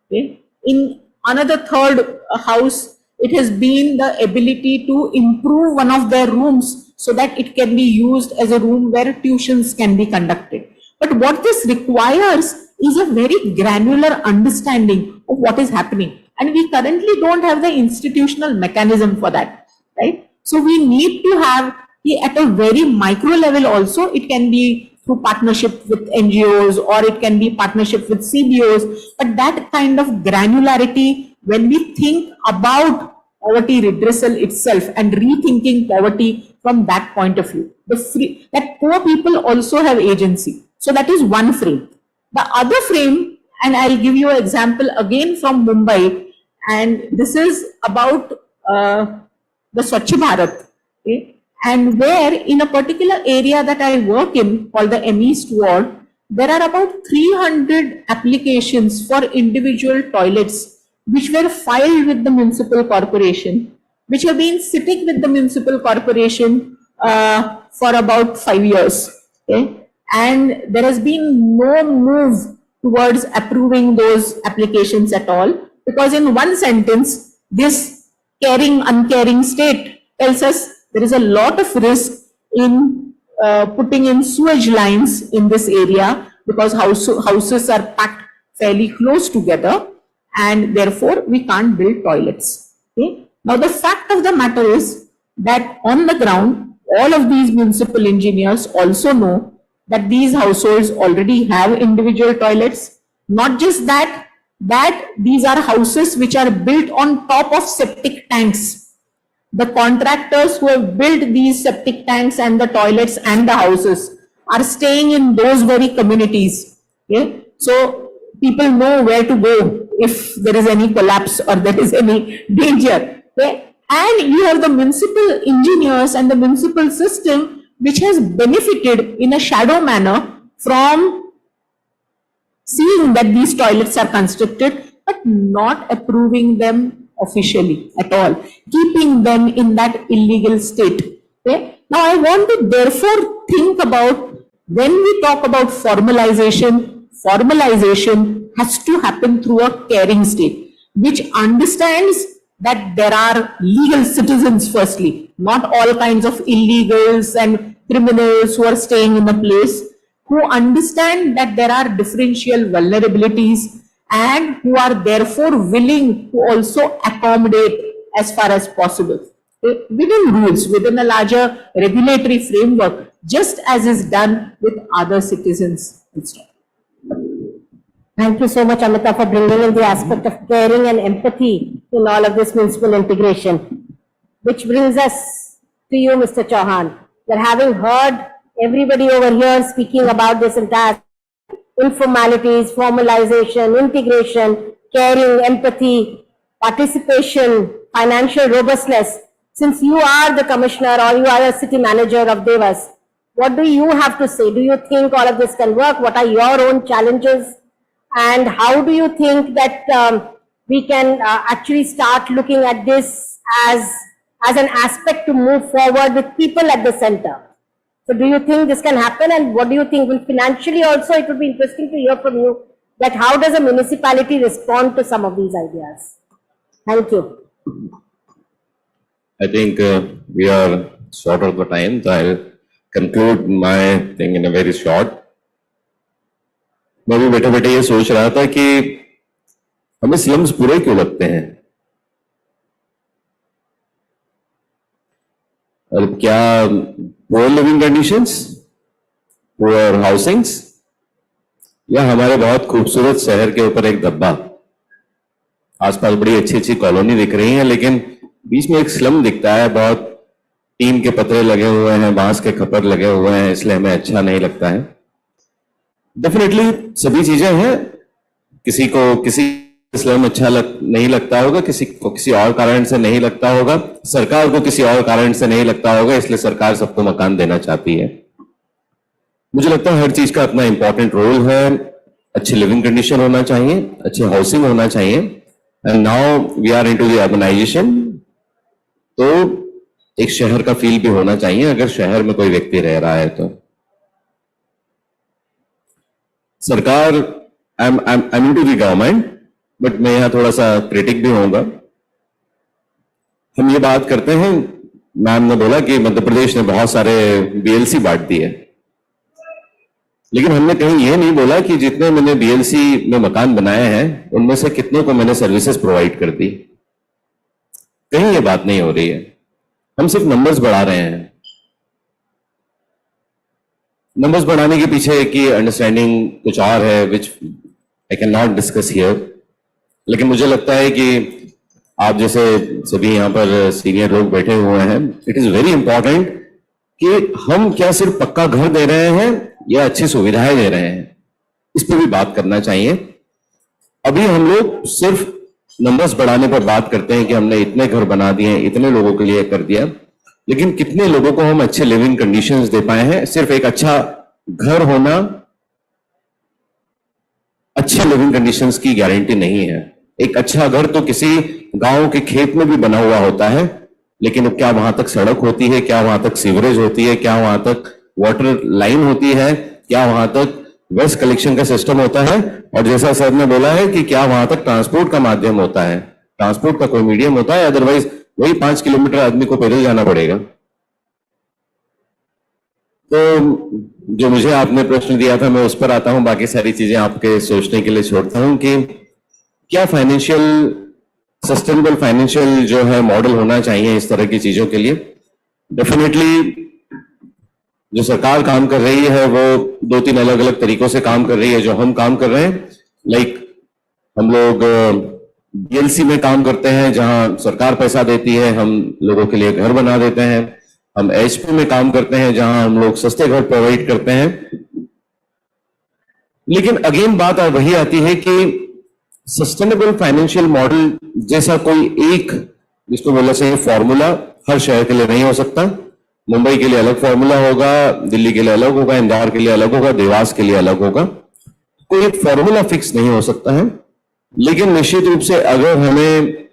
Okay? In another third house, it has been the ability to improve one of their rooms so that it can be used as a room where tuitions can be conducted. But what this requires is a very granular understanding of what is happening. And we currently don't have the institutional mechanism for that, right? So we need to have, at a very micro level also, it can be through partnership with NGOs, or it can be partnership with CBOs, but that kind of granularity, when we think about poverty redressal itself and rethinking poverty from that point of view, that poor people also have agency. So that is one frame. The other frame, and I'll give you an example again from Mumbai, and this is about the Swachh Bharat, okay? And where in a particular area that I work in, called the M East Ward, there are about 300 applications for individual toilets which were filed with the municipal corporation, which have been sitting with the municipal corporation for about 5 years. Okay? And there has been no move towards approving those applications at all, because in one sentence, this caring, uncaring state tells us there is a lot of risk in putting in sewage lines in this area, because houses are packed fairly close together, and therefore we can't build toilets. Okay? Now the fact of the matter is that on the ground, all of these municipal engineers also know that these households already have individual toilets. Not just that, these are houses which are built on top of septic tanks. The contractors who have built these septic tanks and the toilets and the houses are staying in those very communities. Okay? So people know where to go if there is any collapse or there is any danger. Okay? And you have the municipal engineers and the municipal system which has benefited in a shadow manner from seeing that these toilets are constructed, but not approving them officially at all, keeping them in that illegal state. Okay? Now I want to therefore think about, when we talk about formalization, formalization has to happen through a caring state, which understands that there are legal citizens firstly, not all kinds of illegals and criminals who are staying in a place, who understand that there are differential vulnerabilities and who are therefore willing to also accommodate as far as possible within rules, within a larger regulatory framework, just as is done with other citizens. Thank you so much, Amita, for bringing in the aspect of caring and empathy in all of this municipal integration. Which brings us to you, Mr. Chauhan. That having heard everybody over here speaking about this entire informalities, formalization, integration, caring, empathy, participation, financial robustness, since you are the commissioner or you are a city manager of Devas, what do you have to say? Do you think all of this can work? What are your own challenges? And how do you think that we can actually start looking at this as an aspect to move forward with people at the center? So do you think this can happen, and what do you think will financially also, it would be interesting to hear from you that how does a municipality respond to some of these ideas? Thank you. I think we are short of the time, so I'll conclude my thing in a very short. मैं भी बैठे बैठे ये सोच रहा था कि हमें स्लम्स बुरे क्यों लगते हैं, और क्या poor leaving conditions, poor housings, या हमारे बहुत खूबसूरत शहर के ऊपर एक धब्बा, आसपास बड़ी अच्छी अच्छी कॉलोनी दिख रही है लेकिन बीच में एक स्लम दिखता है, बहुत टीम के पतरे लगे हुए हैं, बांस के खपर लगे हुए हैं, इसलिए हमें अच्छा नहीं लगता है. डेफिनेटली सभी चीजें हैं, किसी को किसी स्लम अच्छा नहीं लगता होगा, किसी को किसी और कारण से नहीं लगता होगा, सरकार को किसी और कारण से नहीं लगता होगा, इसलिए सरकार सबको मकान देना चाहती है. मुझे लगता है हर चीज का अपना इंपॉर्टेंट रोल है. अच्छी लिविंग कंडीशन होना चाहिए, अच्छे हाउसिंग होना चाहिए. And now we are into the urbanisation, तो एक शहर का फील भी होना चाहिए अगर शहर में कोई व्यक्ति रह रहा है तो. सरकार, I am into the government, but मैं यहां थोड़ा सा क्रिटिक भी होऊंगा. हम ये बात करते हैं, मैम ने बोला कि मध्य प्रदेश ने बहुत सारे बीएलसी बांट दिए, लेकिन हमने कहीं ये नहीं बोला कि जितने मैंने बीएलसी में मकान बनाए हैं उनमें से कितनों को मैंने सर्विसेज प्रोवाइड कर दी. कहीं ये बात नहीं हो रही है. हम सिर्फ नंबर्स बढ़ा रहे हैं. नंबर्स बढ़ाने के पीछे की अंडरस्टैंडिंग कुछ और है, which I can not discuss here. लेकिन मुझे लगता है कि आप जैसे सभी यहाँ पर सीनियर लोग बैठे हुए हैं, इट इज वेरी इंपॉर्टेंट कि हम क्या सिर्फ पक्का घर दे रहे हैं या अच्छी सुविधाएं दे रहे हैं, इस पर भी बात करना चाहिए. अभी हम लोग सिर्फ नंबर्स बढ़ाने पर बात करते हैं कि हमने इतने घर बना दिए, इतने लोगों के लिए कर दिया, लेकिन कितने लोगों को हम अच्छे लिविंग कंडीशंस दे पाए हैं. सिर्फ एक अच्छा घर होना अच्छे लिविंग कंडीशंस की गारंटी नहीं है. एक अच्छा घर तो किसी गांव के खेत में भी बना हुआ होता है, लेकिन क्या वहां तक सड़क होती है, क्या वहां तक सीवरेज होती है, क्या वहां तक वाटर लाइन होती है, क्या वहां तक वेस्ट कलेक्शन का सिस्टम होता है, और जैसा सर ने बोला है कि क्या वहां तक ट्रांसपोर्ट का माध्यम होता है, ट्रांसपोर्ट का कोई मीडियम होता है, अदरवाइज वही 5 किलोमीटर आदमी को पैदल जाना पड़ेगा। तो जो मुझे आपने प्रश्न दिया था मैं उस पर आता हूं, बाकी सारी चीजें आपके सोचने के लिए छोड़ता हूं कि क्या फाइनेंशियल सस्टेनेबल फाइनेंशियल जो है मॉडल होना चाहिए इस तरह की चीजों के लिए। डेफिनेटली जो सरकार काम कर रही है वो 2-3 अलग अलग तरीकों से काम कर रही है। जो हम काम कर रहे हैं, लाइक हम लोग बीएलसी में काम करते हैं जहां सरकार पैसा देती है, हम लोगों के लिए घर बना देते हैं। हम एचपी में काम करते हैं जहां हम लोग सस्ते घर प्रोवाइड करते हैं। लेकिन अगेन बात वही आती है कि सस्टेनेबल फाइनेंशियल मॉडल जैसा कोई एक जिसको बोला चाहिए फॉर्मूला हर शहर के लिए नहीं हो सकता। मुंबई के लिए अलग फॉर्मूला होगा, दिल्ली के लिए अलग होगा, इंदौर के लिए अलग होगा, देवास के लिए अलग होगा। कोई एक फॉर्मूला फिक्स नहीं हो सकता है। लेकिन निश्चित रूप से अगर हमें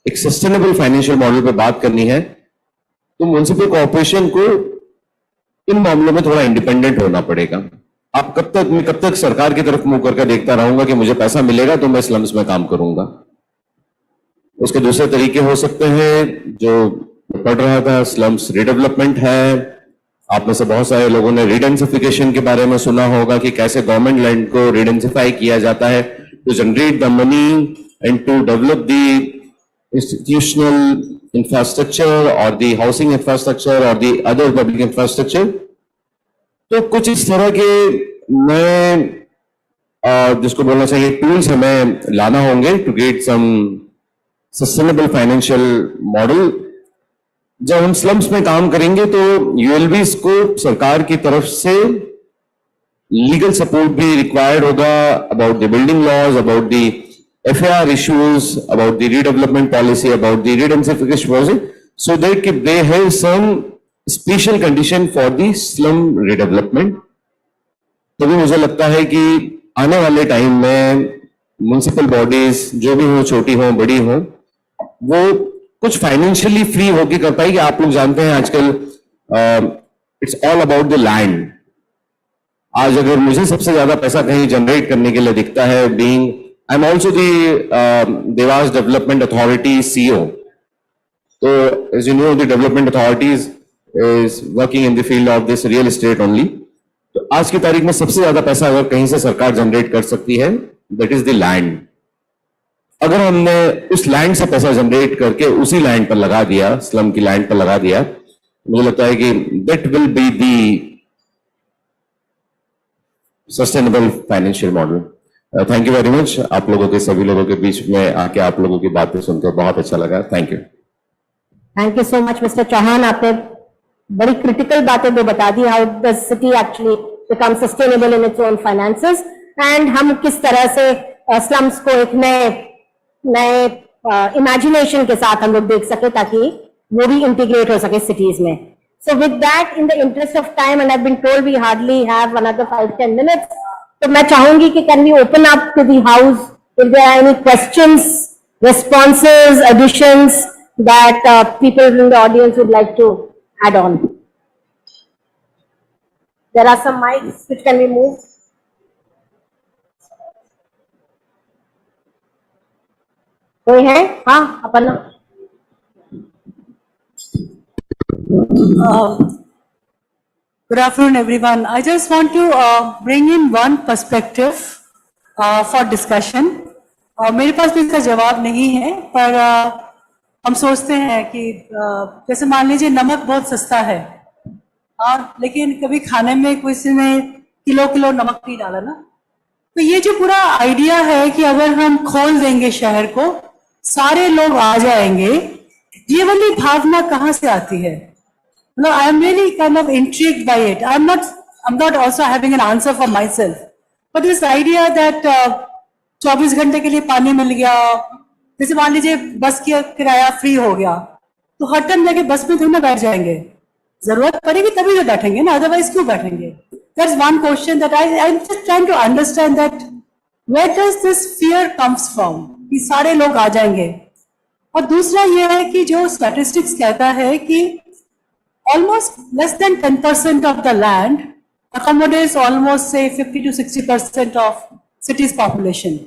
एक सस्टेनेबल फाइनेंशियल मॉडल पे बात करनी है तो म्युनिसिपल कॉर्पोरेशन को इन मामलों में थोड़ा इंडिपेंडेंट होना पड़ेगा। आप मैं कब तक सरकार की तरफ मुंह करके देखता रहूंगा कि मुझे पैसा मिलेगा तो मैं स्लम्स में काम करूंगा। उसके दूसरे तरीके हो सकते हैं, जो पढ़ रहा था स्लम्स रिडेवलपमेंट है। आप में से बहुत सारे लोगों ने रिडेंसिफिकेशन के बारे में सुना होगा कि कैसे गवर्नमेंट लैंड को रिडेंसिफाई किया जाता है to generate the money and to develop the institutional infrastructure और द हाउसिंग इंफ्रास्ट्रक्चर और द अदर पब्लिक इंफ्रास्ट्रक्चर। तो कुछ इस तरह के नए जिसको बोलना चाहिए टूल्स हमें लाना होंगे to get some sustainable financial model. जब हम स्लम्स में काम करेंगे तो यूएलबीज को सरकार की तरफ से लीगल सपोर्ट भी रिक्वायर्ड होगा about the building laws, about the FIR issues, about the redevelopment policy, about the redensification project, so that they have some special condition for the slum redevelopment. तभी मुझे लगता है कि आने वाले टाइम में म्युनिसिपल बॉडीज जो भी हो, छोटी हो बड़ी हो, वो कुछ फाइनेंशियली फ्री होके कर पाएगी। आप लोग जानते हैं आजकल it's all about the land. आज अगर मुझे सबसे ज्यादा पैसा कहीं जनरेट करने के लिए दिखता है, being I am also the Dewas development authority CEO. तो as you know the development authorities is working in the field of this real estate only. तो आज की तारीख में सबसे ज्यादा पैसा अगर कहीं से सरकार जनरेट कर सकती है दैट इज द लैंड। अगर हमने उस लैंड से पैसा जनरेट करके उसी लैंड पर लगा दिया, स्लम की लैंड पर लगा दिया, मुझे लगता है कि that will be the sustainable financial model. Thank you very much. आप लोगों के सभी लोगों के बीच में आके आप लोगों की बातें सुनकर बहुत अच्छा लगा। Thank you. Thank you so much mister Chauhan. आपने बड़ी क्रिटिकल बातें भी बता दी, how the city actually become sustainable in its own finances, and हम किस तरह से स्लम्स को एक नए इमेजिनेशन के साथ हम लोग देख सके ताकि वो भी इंटीग्रेट हो सके सिटीज में। So with that, in the interest of time, and I have been told we hardly have another 5-10 minutes, तो मैं चाहूंगी कि can we open up to the house if there are any questions, responses, additions that people in the audience would like to add on. There are some mics which can be moved. कोई है? हाँ, अपन Good afternoon, everyone. I just want to bring in one perspective for discussion. मेरे पास भी इसका जवाब नहीं है, पर हम सोचते हैं कि जैसे मान लीजिए नमक बहुत सस्ता है, लेकिन कभी खाने में किसी ने किलो नमक नहीं डाला ना। तो ये जो पूरा आइडिया है कि अगर हम खोल देंगे शहर को, सारे लोग आ जाएंगे, ये वाली भावना कहाँ से आती है? मतलब I am really kind of intrigued by it. I am not also having an answer for myself, but this idea that 24 घंटे के लिए पानी मिल गया, जैसे मान लीजिए बस की किराया फ्री हो गया, तो हर टाइम जाके बस में थोड़ी ना बैठ जाएंगे, जरूरत पड़ेगी तभी तो बैठेंगे ना, अदरवाइज क्यों बैठेंगे? That's one question that I'm just trying to understand, that where does this fear comes from कि सारे लोग आ जाएंगे। और दूसरा ये है कि जो स्टैटिस्टिक्स कहता है कि almost less than 10% of the land accommodates almost say 50 to 60% of city's population.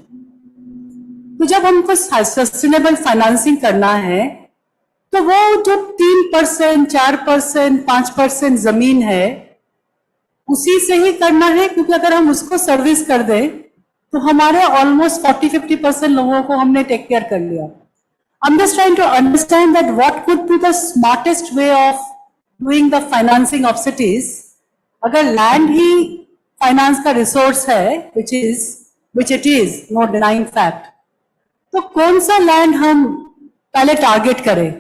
तो जब हमको सस्टेनेबल फाइनेंसिंग करना है तो वो जो 3%, 4%, 5% जमीन है उसी से ही करना है, क्योंकि अगर हम उसको सर्विस कर दें तो हमारे ऑलमोस्ट 40-50% लोगों को हमने टेक केयर कर लिया. I'm just trying to understand that what could be the smartest way of doing the financing of cities. अगर land ही finance का resource है, which it is, no denying fact, तो कौन सा land हम पहले target करें?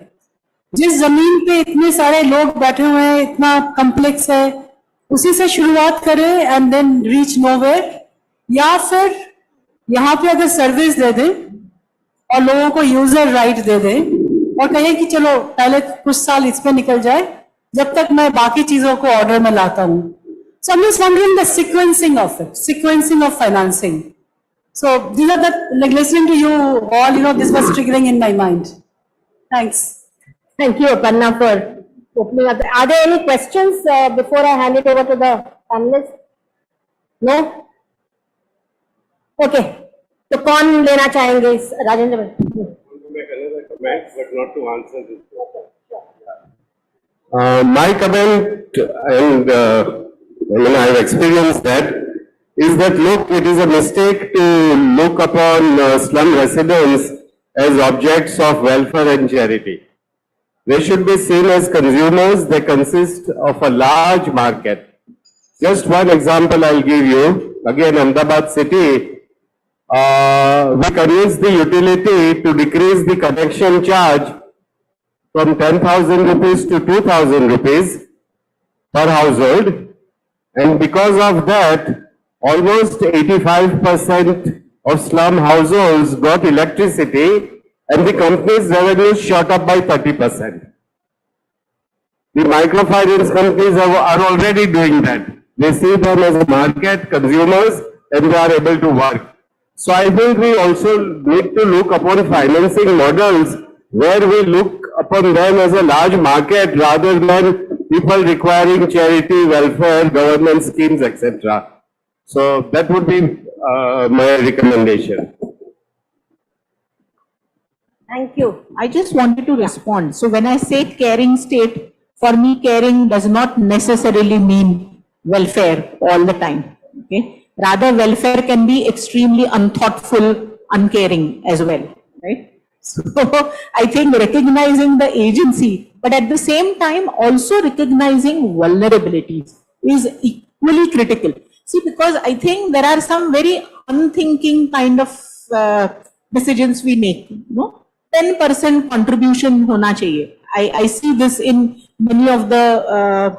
जिस जमीन पे इतने सारे लोग बैठे हुए हैं, इतना complex है, उसी से शुरुआत करें and then reach nowhere, या फिर यहाँ पे अगर सर्विस दे दें और लोगों को यूजर राइट दे दें और कहें कि चलो पहले कुछ साल इसमें निकल जाए जब तक मैं बाकी चीजों को ऑर्डर में लाता हूँ. So I'm just wondering the sequencing of it, sequencing of financing. So these are the, like listening to you all, you know, this was triggering in my mind. Thanks. Thank you, Aparna, for opening up. Are there any questions before I hand it over to the panelists? No? Okay. तो कौन लेना चाहेंगे इस राजेंद्र भाई? But not to answer this. My comment, and I have experienced that, is that look, it is a mistake to look upon slum residents as objects of welfare and charity. They should be seen as consumers. They consist of a large market. Just one example I'll give you. Again, Ahmedabad city. We convinced the utility to decrease the connection charge from 10,000 rupees to 2,000 rupees per household, and because of that, almost 85% of slum households got electricity, and the company's revenue shot up by 30%. The microfinance companies are already doing that. They see them as market consumers, and they are able to work. So I think we also need to look upon financing models where we look upon them as a large market rather than people requiring charity, welfare, government schemes, etc. So that would be my recommendation. Thank you. I just wanted to respond. So when I say caring state, for me caring does not necessarily mean welfare all the time. Okay. Rather, welfare can be extremely unthoughtful, uncaring as well, right? So I think recognizing the agency, but at the same time also recognizing vulnerabilities is equally critical. See, because I think there are some very unthinking kind of decisions we make. You know, 10% contribution hona chahiye. I see this in many of the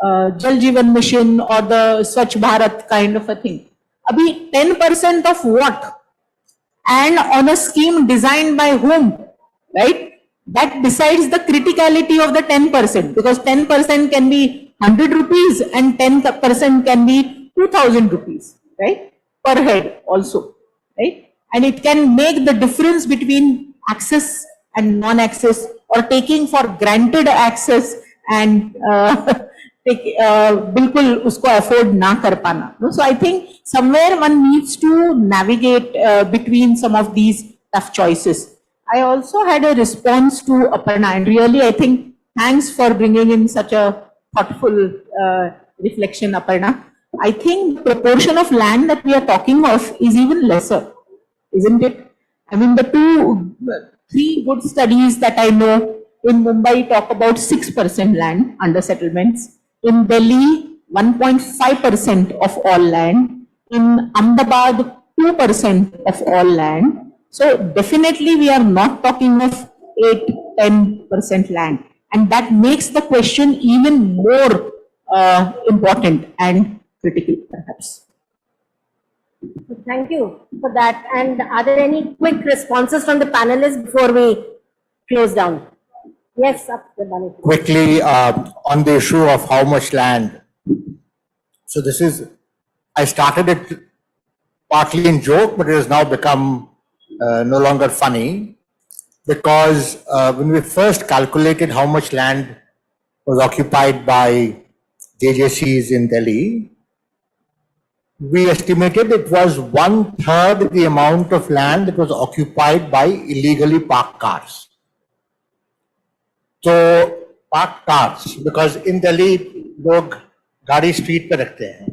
Jal Jeevan Mission or the Swachh Bharat kind of a thing. Abhi 10% of what? And on a scheme designed by whom? Right? That decides the criticality of the 10%, because 10% can be 100 rupees and 10% can be 2,000 rupees, right? Per head also, right? And it can make the difference between access and non-access, or taking for granted access and बिल्कुल उसको afford ना कर पाना. So I think somewhere one needs to navigate between some of these tough choices. I also had a response to Aparna, and really I think thanks for bringing in such a thoughtful reflection, Aparna. I think the proportion of land that we are talking of is even lesser, isn't it? I mean, the three good studies that I know in Mumbai talk about 6% land under settlements. In Delhi, 1.5% of all land. In Ahmedabad, 2% of all land. So definitely we are not talking of 8-10% land. And that makes the question even more important and critical, perhaps. Thank you for that. And are there any quick responses from the panelists before we close down? Yes, quickly on the issue of how much land. So this is, I started it partly in joke, but it has now become no longer funny, because when we first calculated how much land was occupied by JJCs in Delhi, we estimated it was 1/3 the amount of land that was occupied by illegally parked cars. So parked cars, because in Delhi लोग गाड़ी street पे रखते हैं,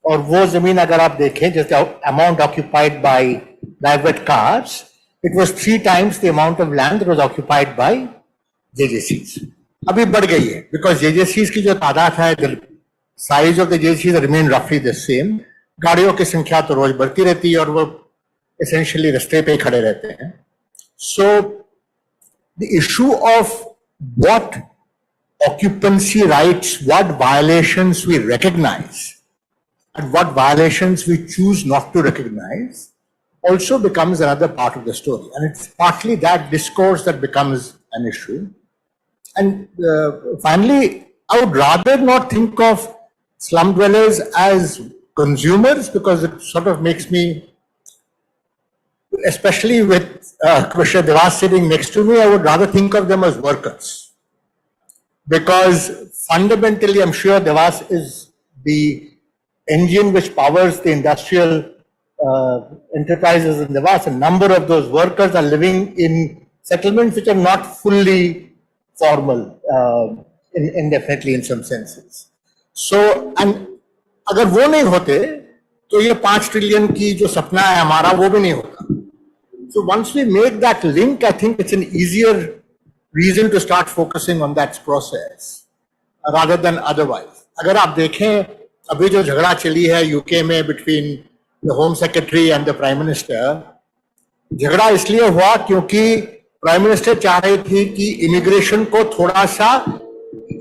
और वो जमीन अगर आप देखें, just the amount occupied by private cars, it was 3 times the amount of land that was occupied by JJCs. अभी बढ़ गई है, because JJCs की जो तादाद है, the size of the JJCs remain roughly the same. गाड़ियों की संख्या तो रोज बढ़ती रहती है और वो essentially रास्ते पे ही खड़े रहते हैं. So the issue of what occupancy rights, what violations we recognize, and what violations we choose not to recognize also becomes another part of the story. And it's partly that discourse that becomes an issue. And finally, I would rather not think of slum dwellers as consumers, because it sort of makes me, especially with Krishna Devas sitting next to me, I would rather think of them as workers. Because fundamentally, I'm sure Devas is the engine which powers the industrial enterprises in Devas. A number of those workers are living in settlements which are not fully formal, indefinitely in some senses. So, and अगर वो नहीं होते तो ये 5 trillion की जो सपना है हमारा वो भी नहीं होता. So once we make that link, I think it's an easier reason to start focusing on that process rather than otherwise. अगर आप देखें अभी जो झगड़ा चली है यूके में between the Home Secretary and the Prime Minister, झगड़ा इसलिए हुआ क्योंकि प्राइम मिनिस्टर चाह रही थी कि इमिग्रेशन को थोड़ा सा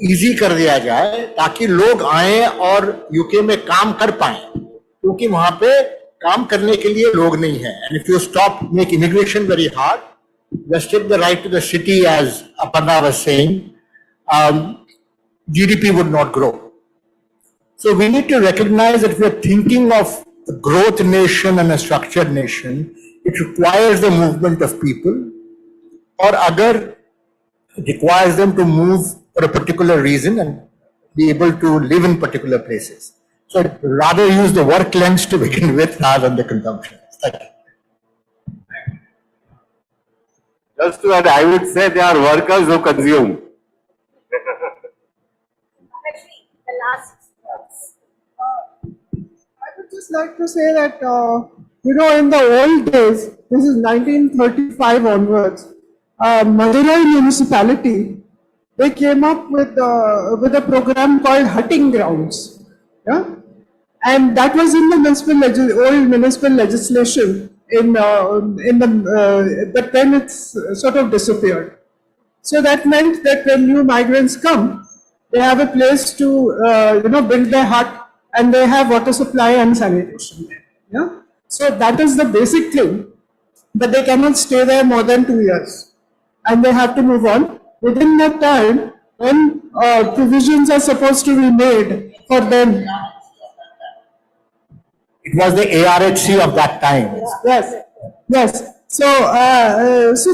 इजी कर दिया जाए ताकि लोग आए और यूके में काम कर पाए, क्योंकि वहां पे काम करने के लिए लोग नहीं है. And if you stop make immigration very hard, restrict the right to the city, as Aparna was saying, GDP would not grow. So we need to recognize that if we're thinking of a growth nation and a structured nation, it requires the movement of people, or agar it requires them to move for a particular reason and be able to live in particular places. So I'd rather use the work lens to begin with rather than the consumption. Thank you. Just to add, I would say they are workers who consume. The last I would just like to say that, in the old days, this is 1935 onwards, Madurai municipality, they came up with a program called Hutting Grounds. Yeah? And that was in the old municipal legislation, but then it's sort of disappeared. So that meant that when new migrants come, they have a place to, build their hut, and they have water supply and sanitation there. Yeah? So that is the basic thing, but they cannot stay there more than 2 years, and they have to move on. Within that time, when provisions are supposed to be made for them. It was the ARHC of that time. Yes. So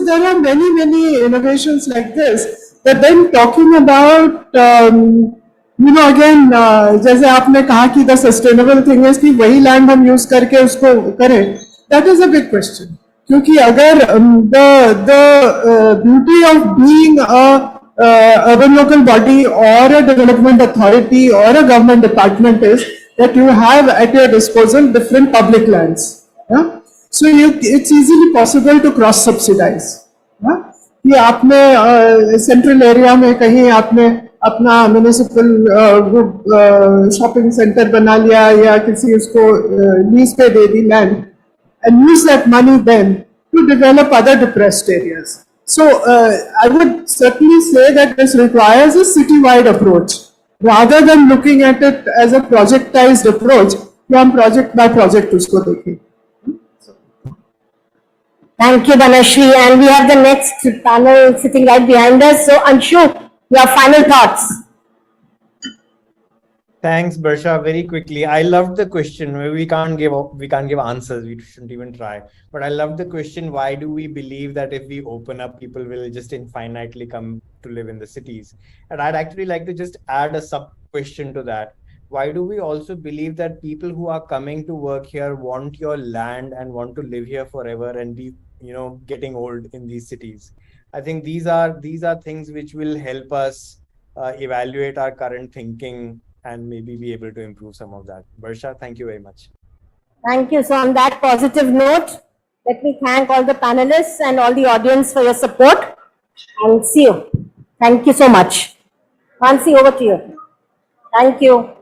there are many innovations like this. But then talking about, again, जैसे आपने कहा कि the sustainable thing is कि वही land हम use करके उसको करें. That is a big question. क्योंकि अगर the beauty of being a urban local body or a development authority or a government department is that you have at your disposal different public lands. Yeah? So it's easily possible to cross subsidize. Yeah? कि आपने central area में कहीं आपने अपना municipal shopping centre बना लिया या किसी उसको लीज पे दे दी land, and use that money then to develop other depressed areas. So I would certainly say that this requires a citywide approach rather than looking at it as a projectized approach. हम project by project उसको देखें. Thank you, Dhanashri. And we have the next panel sitting right behind us. So, Anshu, your final thoughts. Thanks, Barsha. Very quickly, I loved the question. We can't give answers. We shouldn't even try. But I love the question. Why do we believe that if we open up, people will just infinitely come to live in the cities? And I'd actually like to just add a sub question to that. why do we also believe that people who are coming to work here want your land and want to live here forever and be, getting old in these cities? I think these are things which will help us evaluate our current thinking and maybe be able to improve some of that. Barsha, thank you very much. Thank you. So on that positive note, let me thank all the panelists and all the audience for your support, and see you. Thank you so much. Mansi, over to you. Thank you.